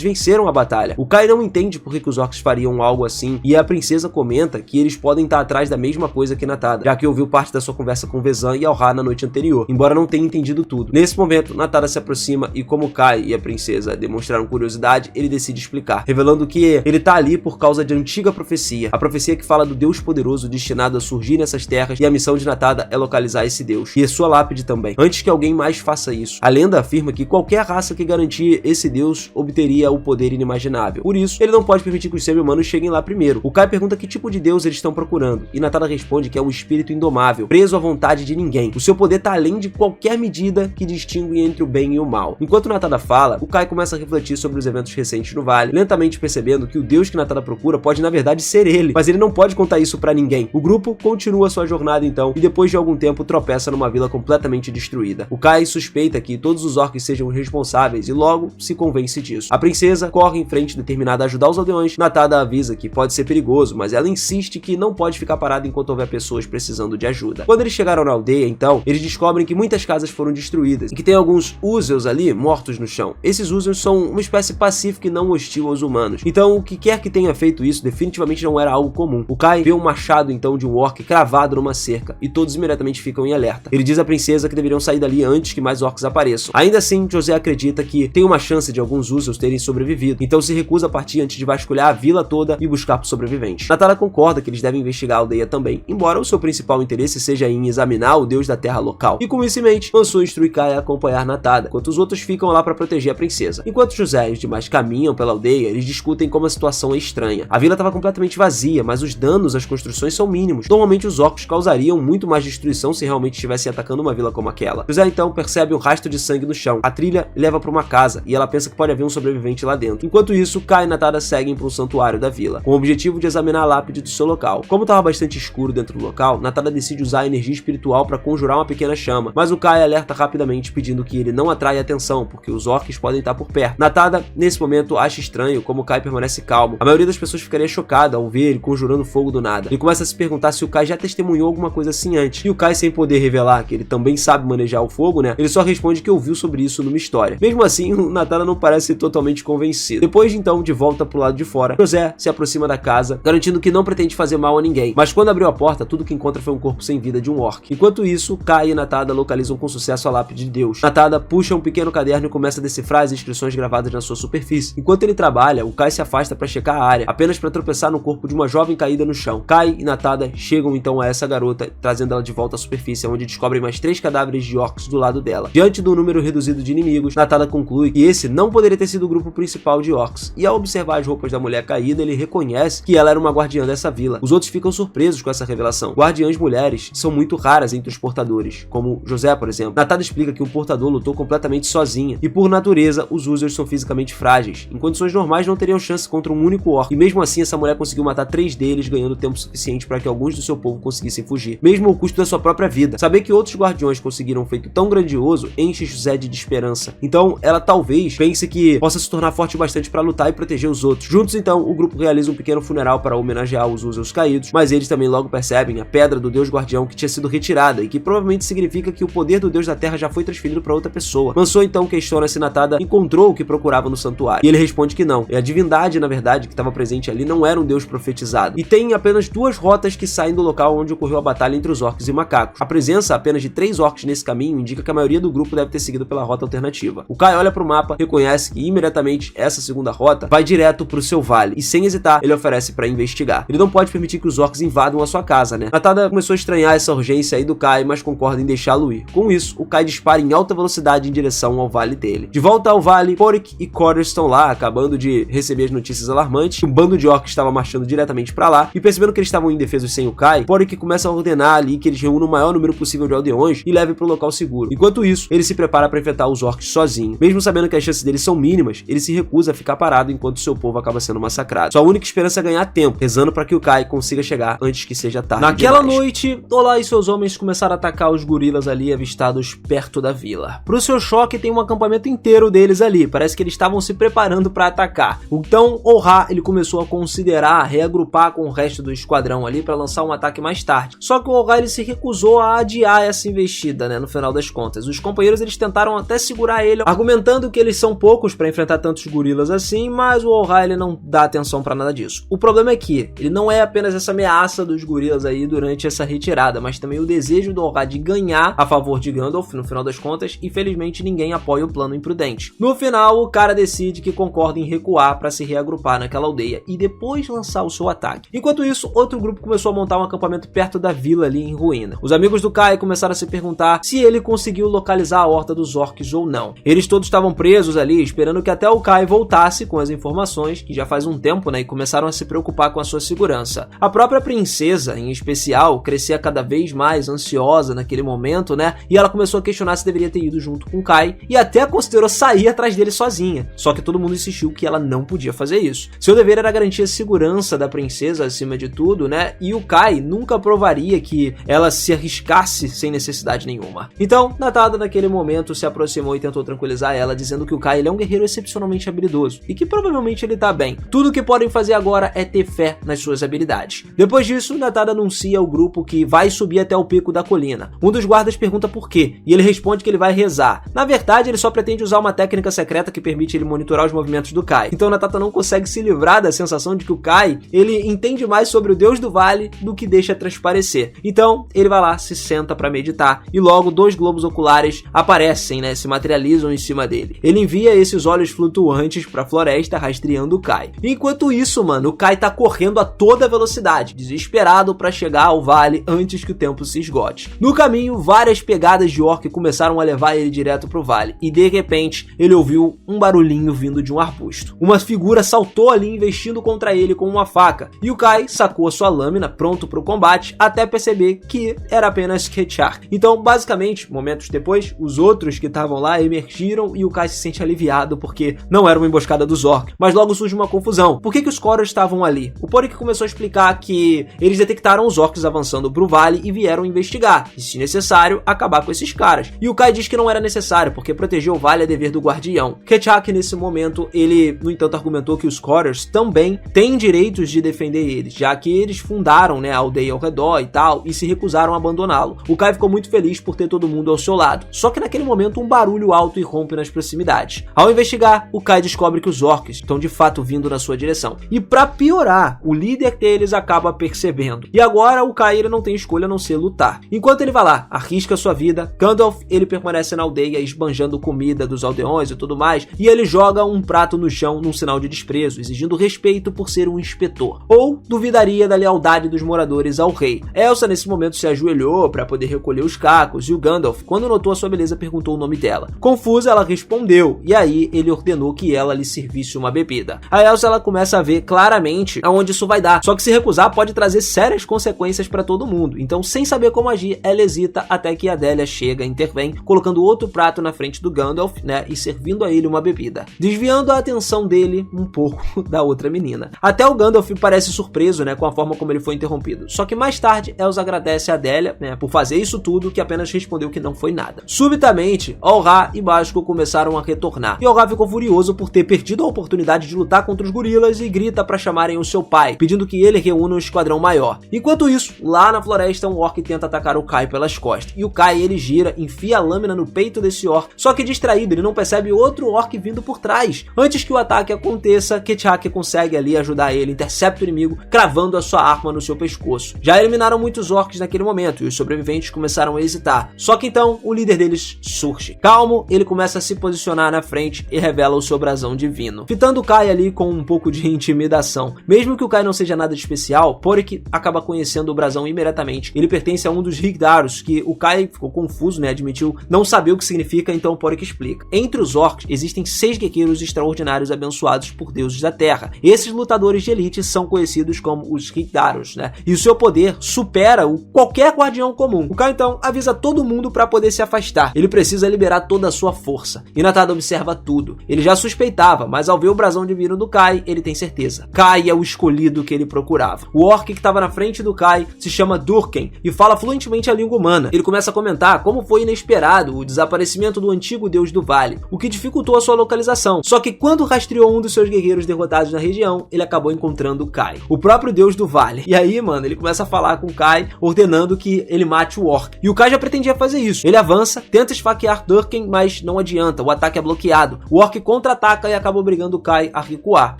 venceram a batalha. O Kai não entende por que os orcs fariam algo assim e a princesa comenta que eles podem estar atrás da mesma coisa que Natada, já que ouviu parte da sua conversa com Vezan e Al-Ra na noite anterior, embora não tenha entendido tudo. Nesse momento, Natada se aproxima e como Kai e a princesa demonstraram curiosidade, ele decide explicar, revelando que ele tá ali por causa de antiga profecia, a profecia que fala do Deus poderoso destinado a surgir nessas terras e a missão de Natada é localizar esse Deus, e a sua lápide também, antes que alguém mais faça isso. A lenda afirma que qualquer raça que garantir esse Deus obteria o poder inimaginável, por isso ele não pode permitir que os semi-humanos cheguem lá primeiro. O Kai pergunta que tipo de Deus eles estão procurando, e Natada responde que é um espírito indomável, preso à vontade de ninguém. O seu poder tá além de qualquer medida que distingue entre o bem e o mal. Enquanto Natada fala, o Kai começa a refletir sobre os eventos recentes no vale, lentamente percebendo que o Deus que Natada procura pode na verdade ser ele, mas ele não pode contar isso pra ninguém. O grupo continua sua jornada então, e depois de algum tempo tropeça numa vila completamente destruída. O Kai suspeita que todos os orcs sejam responsáveis e logo se convence disso. A princesa corre em frente determinada a ajudar os aldeões. Natada avisa que pode ser perigoso, mas ela insiste que não pode ficar parada enquanto houver pessoas precisando de ajuda. Quando eles chegaram na aldeia, então, eles descobrem que muitas casas foram destruídas e que tem alguns Uzels ali mortos no chão. Esses Uzels são uma espécie pacífica e não hostil aos humanos. Então, o que quer que tenha feito isso definitivamente não era algo comum. O Kai vê um machado então de um orc cravado numa cerca e todos imediatamente ficam em alerta. Ele diz à princesa que deveriam sair dali antes que mais orcs apareçam. Ainda assim, José acredita que tem uma chance de alguns Uzels terem sobrevivido, então se recusa a partir antes de vasculhar a vila toda e buscar por sobreviventes. Natada concorda que eles devem investigar a aldeia também, embora o seu principal interesse seja em examinar o deus da terra local. E com isso em mente, Mansur instrui Kai a acompanhar Natada, enquanto os outros ficam lá para proteger a princesa. Enquanto José e os demais caminham pela aldeia, eles discutem como a situação é estranha. A vila estava completamente vazia, mas os danos às construções são mínimos. Normalmente os orcs causariam muito mais destruição se realmente estivessem atacando uma vila como aquela. José então percebe um rastro de sangue no chão. A trilha leva para uma casa e ela pensa que pode haver um sobrevivente lá dentro. Enquanto isso, Kai e Natada seguem para um santuário da vila, com o objetivo de examinar a lápide do seu local. Como estava bastante escuro dentro do local, Natada decide usar a energia espiritual para conjurar uma pequena chama, mas o Kai alerta rapidamente pedindo que ele não atraia atenção, porque os orcs podem estar por perto. Natada, nesse momento, acha estranho como o Kai permanece calmo. A maioria das pessoas ficaria chocada ao ver ele conjurando fogo do nada. Ele começa a se perguntar se o Kai já testemunhou alguma coisa assim antes. E o Kai, sem poder revelar que ele também sabe manejar o fogo, né? Ele só responde que ouviu sobre isso numa história. Mesmo assim, o Natada não parece totalmente convencido. Depois, então, de volta pro lado de fora, José se aproxima da casa, garantindo que não pretende fazer mal a ninguém. Mas quando abriu a porta, tudo que encontra foi um corpo sem vida de um orc. Enquanto isso, Kai e Natada localizam com sucesso a lápide de Deus. Natada puxa um pequeno caderno e começa a decifrar as inscrições gravadas na sua superfície. Enquanto ele trabalha, o Kai se afasta para checar a área, apenas para tropeçar no corpo de uma jovem caída no chão. Kai e Natada chegam então a essa garota, trazendo ela de volta à superfície, onde descobrem mais 3 cadáveres de orcs do lado dela. Diante do número reduzido de inimigos, Natada conclui que esse não poderia ter sido o grupo principal de orcs, e ao observar as roupas da mulher caída, ele reconhece que ela era uma guardiã dessa vila. Os outros ficam surpresos com essa revelação. Guardiãs mulheres são muito raras entre os portadores, como José, por exemplo. Natada explica que um portador lutou completamente sozinha, e por natureza, os Uzers são fisicamente frágeis. Em condições normais não teriam chance contra um único orc, e mesmo assim essa mulher conseguiu matar 3 deles, ganhando tempo suficiente para que alguns do seu povo conseguissem fugir, mesmo ao custo da sua própria vida. Saber que outros guardiões conseguiram um feito tão grandioso enche José de esperança. Então, ela talvez pense que possa se tornar forte bastante para lutar e proteger os outros. Juntos, então, o grupo realiza um pequeno funeral para homenagear os Usos caídos, mas eles também logo percebem a pedra do Deus Guardião que tinha sido retirada e que provavelmente significa que o poder do Deus da Terra já foi transferido para outra pessoa. Mansou então questiona se Natada encontrou o que procurava no santuário, e ele responde que não. E a divindade, na verdade, que estava presente ali não era um deus profetizado. E tem apenas 2 rotas que saem do local onde ocorreu a batalha entre os orcs e macacos. A presença apenas de 3 orcs nesse caminho indica que a maioria do grupo deve ter seguido pela rota alternativa. O Kai olha para o mapa, reconhece que imediatamente essa segunda rota vai direto para o seu vale, e sem hesitar, ele oferece para investigar. Ele não pode permitir que os orcs invadam a sua casa, né? Natada começou a estranhar essa urgência aí do Kai, mas concorda em deixá-lo ir. Com isso, o Kai dispara em alta velocidade em direção ao vale dele. De volta ao vale, Porik e Corder estão lá, acabando de receber as notícias alarmantes. Um bando de orcs estava marchando diretamente para lá, e percebendo que eles estavam indefesos sem o Kai, Porik começa a ordenar ali que eles reúnam o maior número possível de aldeões e levem para o local seguro. Enquanto isso, ele se prepara para enfrentar os orcs sozinho. Mesmo sabendo que as chances deles são mínimas, ele se recusa a ficar parado enquanto seu povo acaba sendo massacrado. Sua única esperança é ganhar tempo, rezando para que o Kai consiga chegar antes que seja tarde. Naquela noite, Olá e seus homens começaram a atacar os gorilas ali avistados perto da vila. Pro seu choque, tem um acampamento inteiro deles ali, parece que eles estavam se preparando para atacar. Então, Olá, ele começou a considerar reagrupar com o resto do esquadrão ali para lançar um ataque mais tarde. Só que o Olá, ele se recusou a adiar essa investida, né, no final das contas. Os companheiros, eles tentaram até segurar ele, argumentando que eles são poucos para enfrentar tantos gorilas assim, mas o Olá, ele não dá atenção para nada disso. O problema é que ele não é apenas essa ameaça dos gorilas aí durante essa retirada, mas também o desejo do Olá de ganhar a favor de Gandalf, no final das contas, e felizmente ninguém apoia o plano imprudente. No final, o cara decide que concorda em recuar para se reagrupar naquela aldeia e depois lançar o seu ataque. Enquanto isso, outro grupo começou a montar um acampamento perto da vila ali em ruína. Os amigos do Kai começaram a se perguntar se ele conseguiu localizar a horta dos orcs ou não. Eles todos estavam presos ali, esperando que até o Kai voltasse com as informações, que já faz um tempo, né, e começaram a se preocupar com a sua segurança. A própria princesa, em especial, crescia cada vez mais ansiosa naquele momento, né, e ela começou a questionar se deveria ter ido junto com o Kai, e até considerou sair atrás dele sozinha. Só que todo mundo insistiu que ela não podia fazer isso. Seu dever era garantir a segurança da princesa acima de tudo, né, e o Kai nunca provaria que ela se arriscasse sem necessidade nenhuma. Então, Natada naquele momento se aproximou e tentou tranquilizar ela, dizendo que o Kai ele é um guerreiro excepcionalmente habilidoso, e que provavelmente ele tá bem. Tudo que podem fazer agora é ter fé nas suas habilidades. Depois disso, Natada anuncia ao grupo que vai subir até o pico da colina. Um dos guardas pergunta por quê, e ele responde que ele vai rezar. Na verdade, ele só pretende usar uma técnica secreta que permite ele monitorar os movimentos do Kai. Então Natada não consegue se livrar da sensação de que o Kai, ele entende mais sobre o Deus do Vale do que deixa transparecer. Então, ele vai lá, se senta para meditar, e logo 2 globos oculares aparecem, né, se materializam em cima dele. Ele envia esses olhos flutuantes pra floresta, rastreando o Kai. Enquanto isso, mano, o Kai tá correndo a toda velocidade, desesperado para chegar ao vale antes que o tempo se esgote. No caminho, várias pegadas de orc começaram a levar ele direto pro vale, e de repente, ele ouviu um barulhinho vindo de um arbusto. Uma figura saltou ali investindo contra ele com uma faca, e o Kai sacou a sua lâmina, pronto pro combate, até perceber que era apenas Ketchar. Então, basicamente, momentos depois, os outros que estavam lá emergiram e o Kai se sente aliviado porque não era uma emboscada dos orcs. Mas logo surge uma confusão. Por que os Korra estavam ali? O Porik começou a explicar que eles detectaram os orcs avançando pro vale e vieram investigar, e se necessário, acabar com esses caras. E o Kai diz que não era necessário, porque proteger o vale é dever do guardião. Ketchak, nesse momento, ele, no entanto, argumentou que os Korras também têm direitos de defender eles, já que eles fundaram, né, a aldeia ao redor e tal, e se recusaram a abandoná-lo. O Kai ficou muito feliz por ter todo mundo ao seu lado. Só que naquele momento, um barulho alto irrompe nas proximidades. Ao investigar, o Kai descobre que os orcs estão de fato vindo na sua direção. E pra piorar, o líder deles acaba percebendo. E agora o Kai ele não tem escolha a não ser lutar. Enquanto ele vai lá, arrisca sua vida, Gandalf ele permanece na aldeia esbanjando comida dos aldeões e tudo mais, e ele joga um prato no chão num sinal de desprezo, exigindo respeito por ser um inspetor. Ou duvidaria da lealdade dos moradores ao rei. Elsa nesse momento se ajoelhou para poder recolher os cacos, e o Gandalf, quando notou a sua beleza, perguntou o nome dela. Confusa, ela respondeu, e aí ele ordenou que ela lhe servisse uma bebida. A Elsa ela começa a ver claramente aonde isso vai dar, só que se recusar pode trazer sérias consequências para todo mundo. Então, sem saber como agir, ela hesita até que Adélia chega e intervém, colocando outro prato na frente do Gandalf, né, e servindo a ele uma bebida, desviando a atenção dele um pouco da outra menina. Até o Gandalf parece surpreso, né, com a forma como ele foi interrompido. Só que mais tarde, Elsa agradece a Adélia, né, por fazer isso tudo, que apenas respondeu que não foi nada. Subitamente, Olra e Básico começaram a retornar, e Olra ficou furioso por ter perdido perdido a oportunidade de lutar contra os gorilas e grita para chamarem o seu pai, pedindo que ele reúna um esquadrão maior. Enquanto isso, lá na floresta, um orc tenta atacar o Kai pelas costas, e o Kai ele gira, enfia a lâmina no peito desse orc, só que distraído, ele não percebe outro orc vindo por trás. Antes que o ataque aconteça, Ketchak consegue ali ajudar ele, intercepta o inimigo, cravando a sua arma no seu pescoço. Já eliminaram muitos orcs naquele momento, e os sobreviventes começaram a hesitar. Só que então, o líder deles surge. Calmo, ele começa a se posicionar na frente e revela o seu brasão divino, fitando o Kai ali com um pouco de intimidação. Mesmo que o Kai não seja nada de especial, Porik acaba conhecendo o brasão imediatamente. Ele pertence a um dos Higdaros, que o Kai ficou confuso, admitiu não saber o que significa, então Porik explica. Entre os orcs, existem 6 guerreiros extraordinários abençoados por deuses da terra. Esses lutadores de elite são conhecidos como os Higdaros, e o seu poder supera qualquer guardião comum. O Kai então avisa todo mundo para poder se afastar. Ele precisa liberar toda a sua força. E Natada observa tudo. Ele já suspeitava, mas ao ver o brasão divino do Kai, ele tem certeza. Kai é o escolhido que ele procurava. O orc que estava na frente do Kai se chama Durken e fala fluentemente a língua humana. Ele começa a comentar como foi inesperado o desaparecimento do antigo deus do vale, o que dificultou a sua localização. Só que quando rastreou um dos seus guerreiros derrotados na região, ele acabou encontrando o Kai, o próprio deus do vale. E aí, ele começa a falar com o Kai, ordenando que ele mate o orc. E o Kai já pretendia fazer isso. Ele avança, tenta esfaquear Durken, mas não adianta, o ataque é bloqueado. O orc contra-ataca e acaba obrigando o Kai a recuar.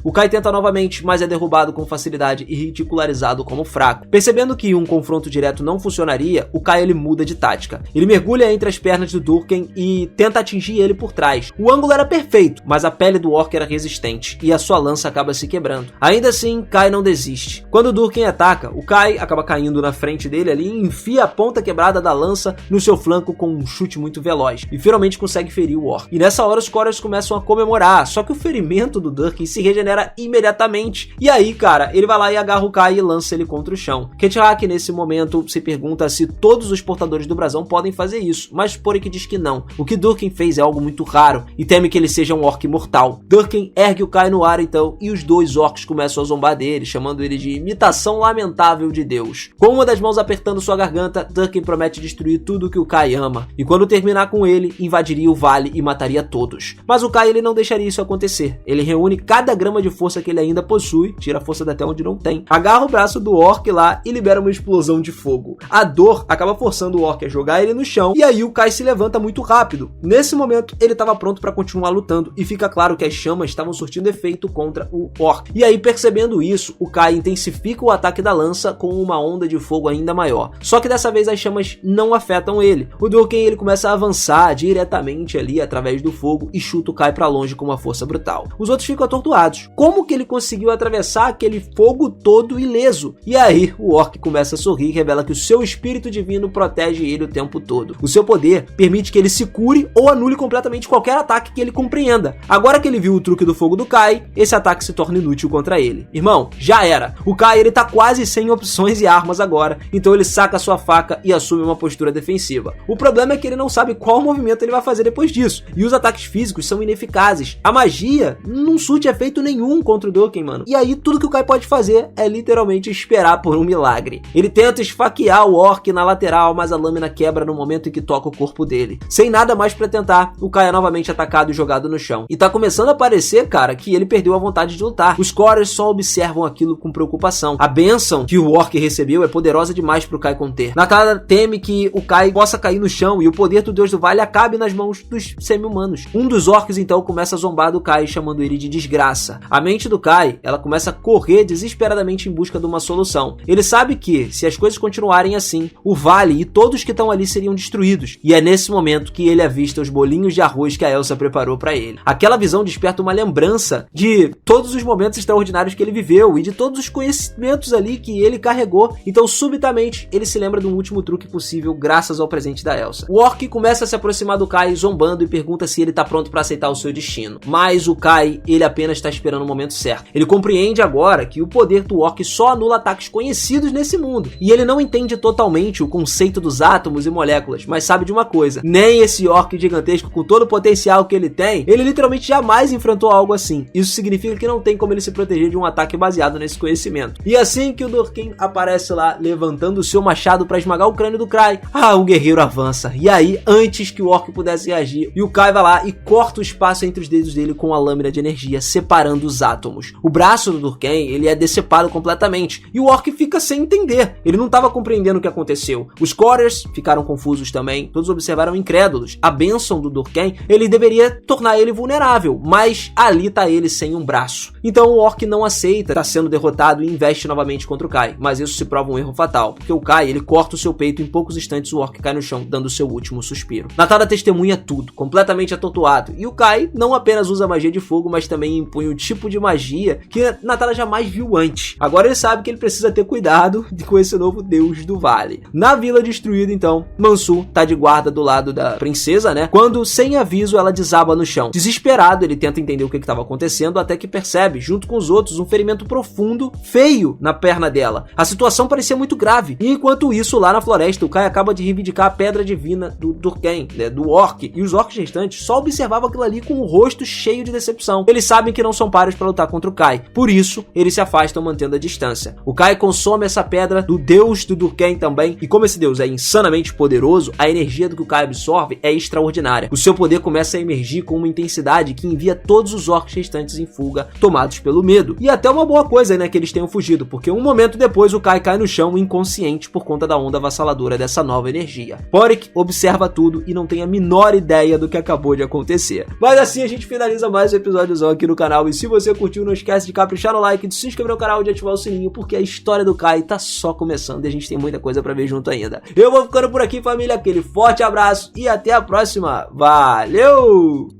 O Kai tenta novamente, mas é derrubado com facilidade e ridicularizado como fraco. Percebendo que um confronto direto não funcionaria, o Kai ele muda de tática. Ele mergulha entre as pernas do Durken e tenta atingir ele por trás. O ângulo era perfeito, mas a pele do orc era resistente e a sua lança acaba se quebrando. Ainda assim, Kai não desiste. Quando o Durken ataca, o Kai acaba caindo na frente dele ali e enfia a ponta quebrada da lança no seu flanco com um chute muito veloz e finalmente consegue ferir o orc. E nessa hora os Corers começam a comemorar, só que o ferimento do Durken se regenera imediatamente. E aí, cara, ele vai lá e agarra o Kai e lança ele contra o chão. Ketchak nesse momento se pergunta se todos os portadores do brasão podem fazer isso, mas Porik diz que não. O que Durken fez é algo muito raro e teme que ele seja um orc mortal. Durken ergue o Kai no ar então e os dois orcs começam a zombar dele, chamando ele de imitação lamentável de Deus. Com uma das mãos apertando sua garganta, Durken promete destruir tudo que o Kai ama e quando terminar com ele, invadiria o vale e mataria todos. Mas o Kai ele não deixaria isso acontecer. Ele reúne cada grama de força que ele ainda possui, tira a força até onde não tem, agarra o braço do orc lá e libera uma explosão de fogo. A dor acaba forçando o orc a jogar ele no chão e aí o Kai se levanta muito rápido. Nesse momento, ele estava pronto para continuar lutando e fica claro que as chamas estavam surtindo efeito contra o orc. E aí, percebendo isso, o Kai intensifica o ataque da lança com uma onda de fogo ainda maior. Só que dessa vez as chamas não afetam ele. O Durken ele começa a avançar diretamente ali através do fogo e chuta o Kai para longe com uma força brutal. Os outros ficam atordoados. Como que ele conseguiu atravessar aquele fogo todo ileso? E aí, o orc começa a sorrir e revela que o seu espírito divino protege ele o tempo todo. O seu poder permite que ele se cure ou anule completamente qualquer ataque que ele compreenda. Agora que ele viu o truque do fogo do Kai, esse ataque se torna inútil contra ele. Irmão, já era. O Kai ele tá quase sem opções e armas agora, então ele saca sua faca e assume uma postura defensiva. O problema é que ele não sabe qual movimento ele vai fazer depois disso, e os ataques físicos são ineficazes. A magia não surte efeito nenhum contra o Durken, mano. E aí tudo que o Kai pode fazer é literalmente esperar por um milagre. Ele tenta esfaquear o orc na lateral, mas a lâmina quebra no momento em que toca o corpo dele. Sem nada mais pra tentar, o Kai é novamente atacado e jogado no chão. E tá começando a parecer, cara, que ele perdeu a vontade de lutar. Os Corers só observam aquilo com preocupação. A bênção que o orc recebeu é poderosa demais pro Kai conter. Natada teme que o Kai possa cair no chão e o poder do Deus do Vale acabe nas mãos dos semi-humanos. Um dos orcs então começa a zombar do Kai, chamando ele de desgraça. A mente do Kai, ela começa a correr desesperadamente em busca de uma solução. Ele sabe que, se as coisas continuarem assim, o vale e todos que estão ali seriam destruídos. E é nesse momento que ele avista os bolinhos de arroz que a Elsa preparou para ele. Aquela visão desperta uma lembrança de todos os momentos extraordinários que ele viveu e de todos os conhecimentos ali que ele carregou. Então, subitamente, ele se lembra de um último truque possível graças ao presente da Elsa. O orc começa a se aproximar do Kai zombando e pergunta se ele tá pronto para aceitar o seu destino. Mas o Kai, ele apenas está esperando o momento certo. Ele compreende agora que o poder do orc só anula ataques conhecidos nesse mundo. E ele não entende totalmente o conceito dos átomos e moléculas, mas sabe de uma coisa: nem esse orc gigantesco com todo o potencial que ele tem, ele literalmente jamais enfrentou algo assim. Isso significa que não tem como ele se proteger de um ataque baseado nesse conhecimento. E assim que o Durken aparece lá, levantando o seu machado para esmagar o crânio do Kai, o guerreiro avança. E aí, antes que o orc pudesse reagir, e o Kai vai lá e corta o espaço entre os dedos dele com uma lâmina de energia separando os átomos. O braço do Durkheim, ele é decepado completamente, e o orc fica sem entender. Ele não estava compreendendo o que aconteceu. Os Quarters ficaram confusos também, todos observaram incrédulos. A bênção do Durkheim, ele deveria tornar ele vulnerável, mas ali tá ele sem um braço. Então o orc não aceita, tá sendo derrotado e investe novamente contra o Kai, mas isso se prova um erro fatal, porque o Kai, ele corta o seu peito e em poucos instantes o orc cai no chão, dando o seu último suspiro. Natara testemunha tudo, completamente atordoado, e o Kai não apenas usa magia de fogo, mas também impõe um tipo de magia que Natara jamais viu antes. Agora ele sabe que ele precisa ter cuidado com esse novo deus do vale. Na vila destruída, então, Mansur tá de guarda do lado da princesa, né? Quando, sem aviso, ela desaba no chão. Desesperado, ele tenta entender o que estava acontecendo, até que percebe, junto com os outros, um ferimento profundo, feio, na perna dela. A situação parecia muito grave. E enquanto isso, lá na floresta, o Kai acaba de reivindicar a pedra divina do Durkheim, né? Do orc. E os orcs restantes só observavam aquilo ali com o rosto cheio de decepção. Eles sabem que não são páreos para lutar contra o Kai. Por isso, eles se afastam mantendo a distância. O Kai consome essa pedra do deus do Durkheim também. E como esse deus é insanamente poderoso, a energia do que o Kai absorve é extraordinária. O seu poder começa a emergir com uma intensidade que envia todos os orcs restantes em fuga, tomados pelo medo. E até uma boa coisa, né, que eles tenham fugido, porque um momento depois o Kai cai no chão inconsciente por conta da onda avassaladora dessa nova energia. Pórick observa tudo e não tem a menor ideia do que acabou de acontecer. Mas assim a gente finaliza mais um episódiozão aqui no canal, e se você curtiu, não esquece de caprichar no like, de se inscrever no canal e de ativar o sininho, porque a história do Kai tá só começando e a gente tem muita coisa pra ver junto ainda. Eu vou ficando por aqui, família, aquele forte abraço e até a próxima. Valeu!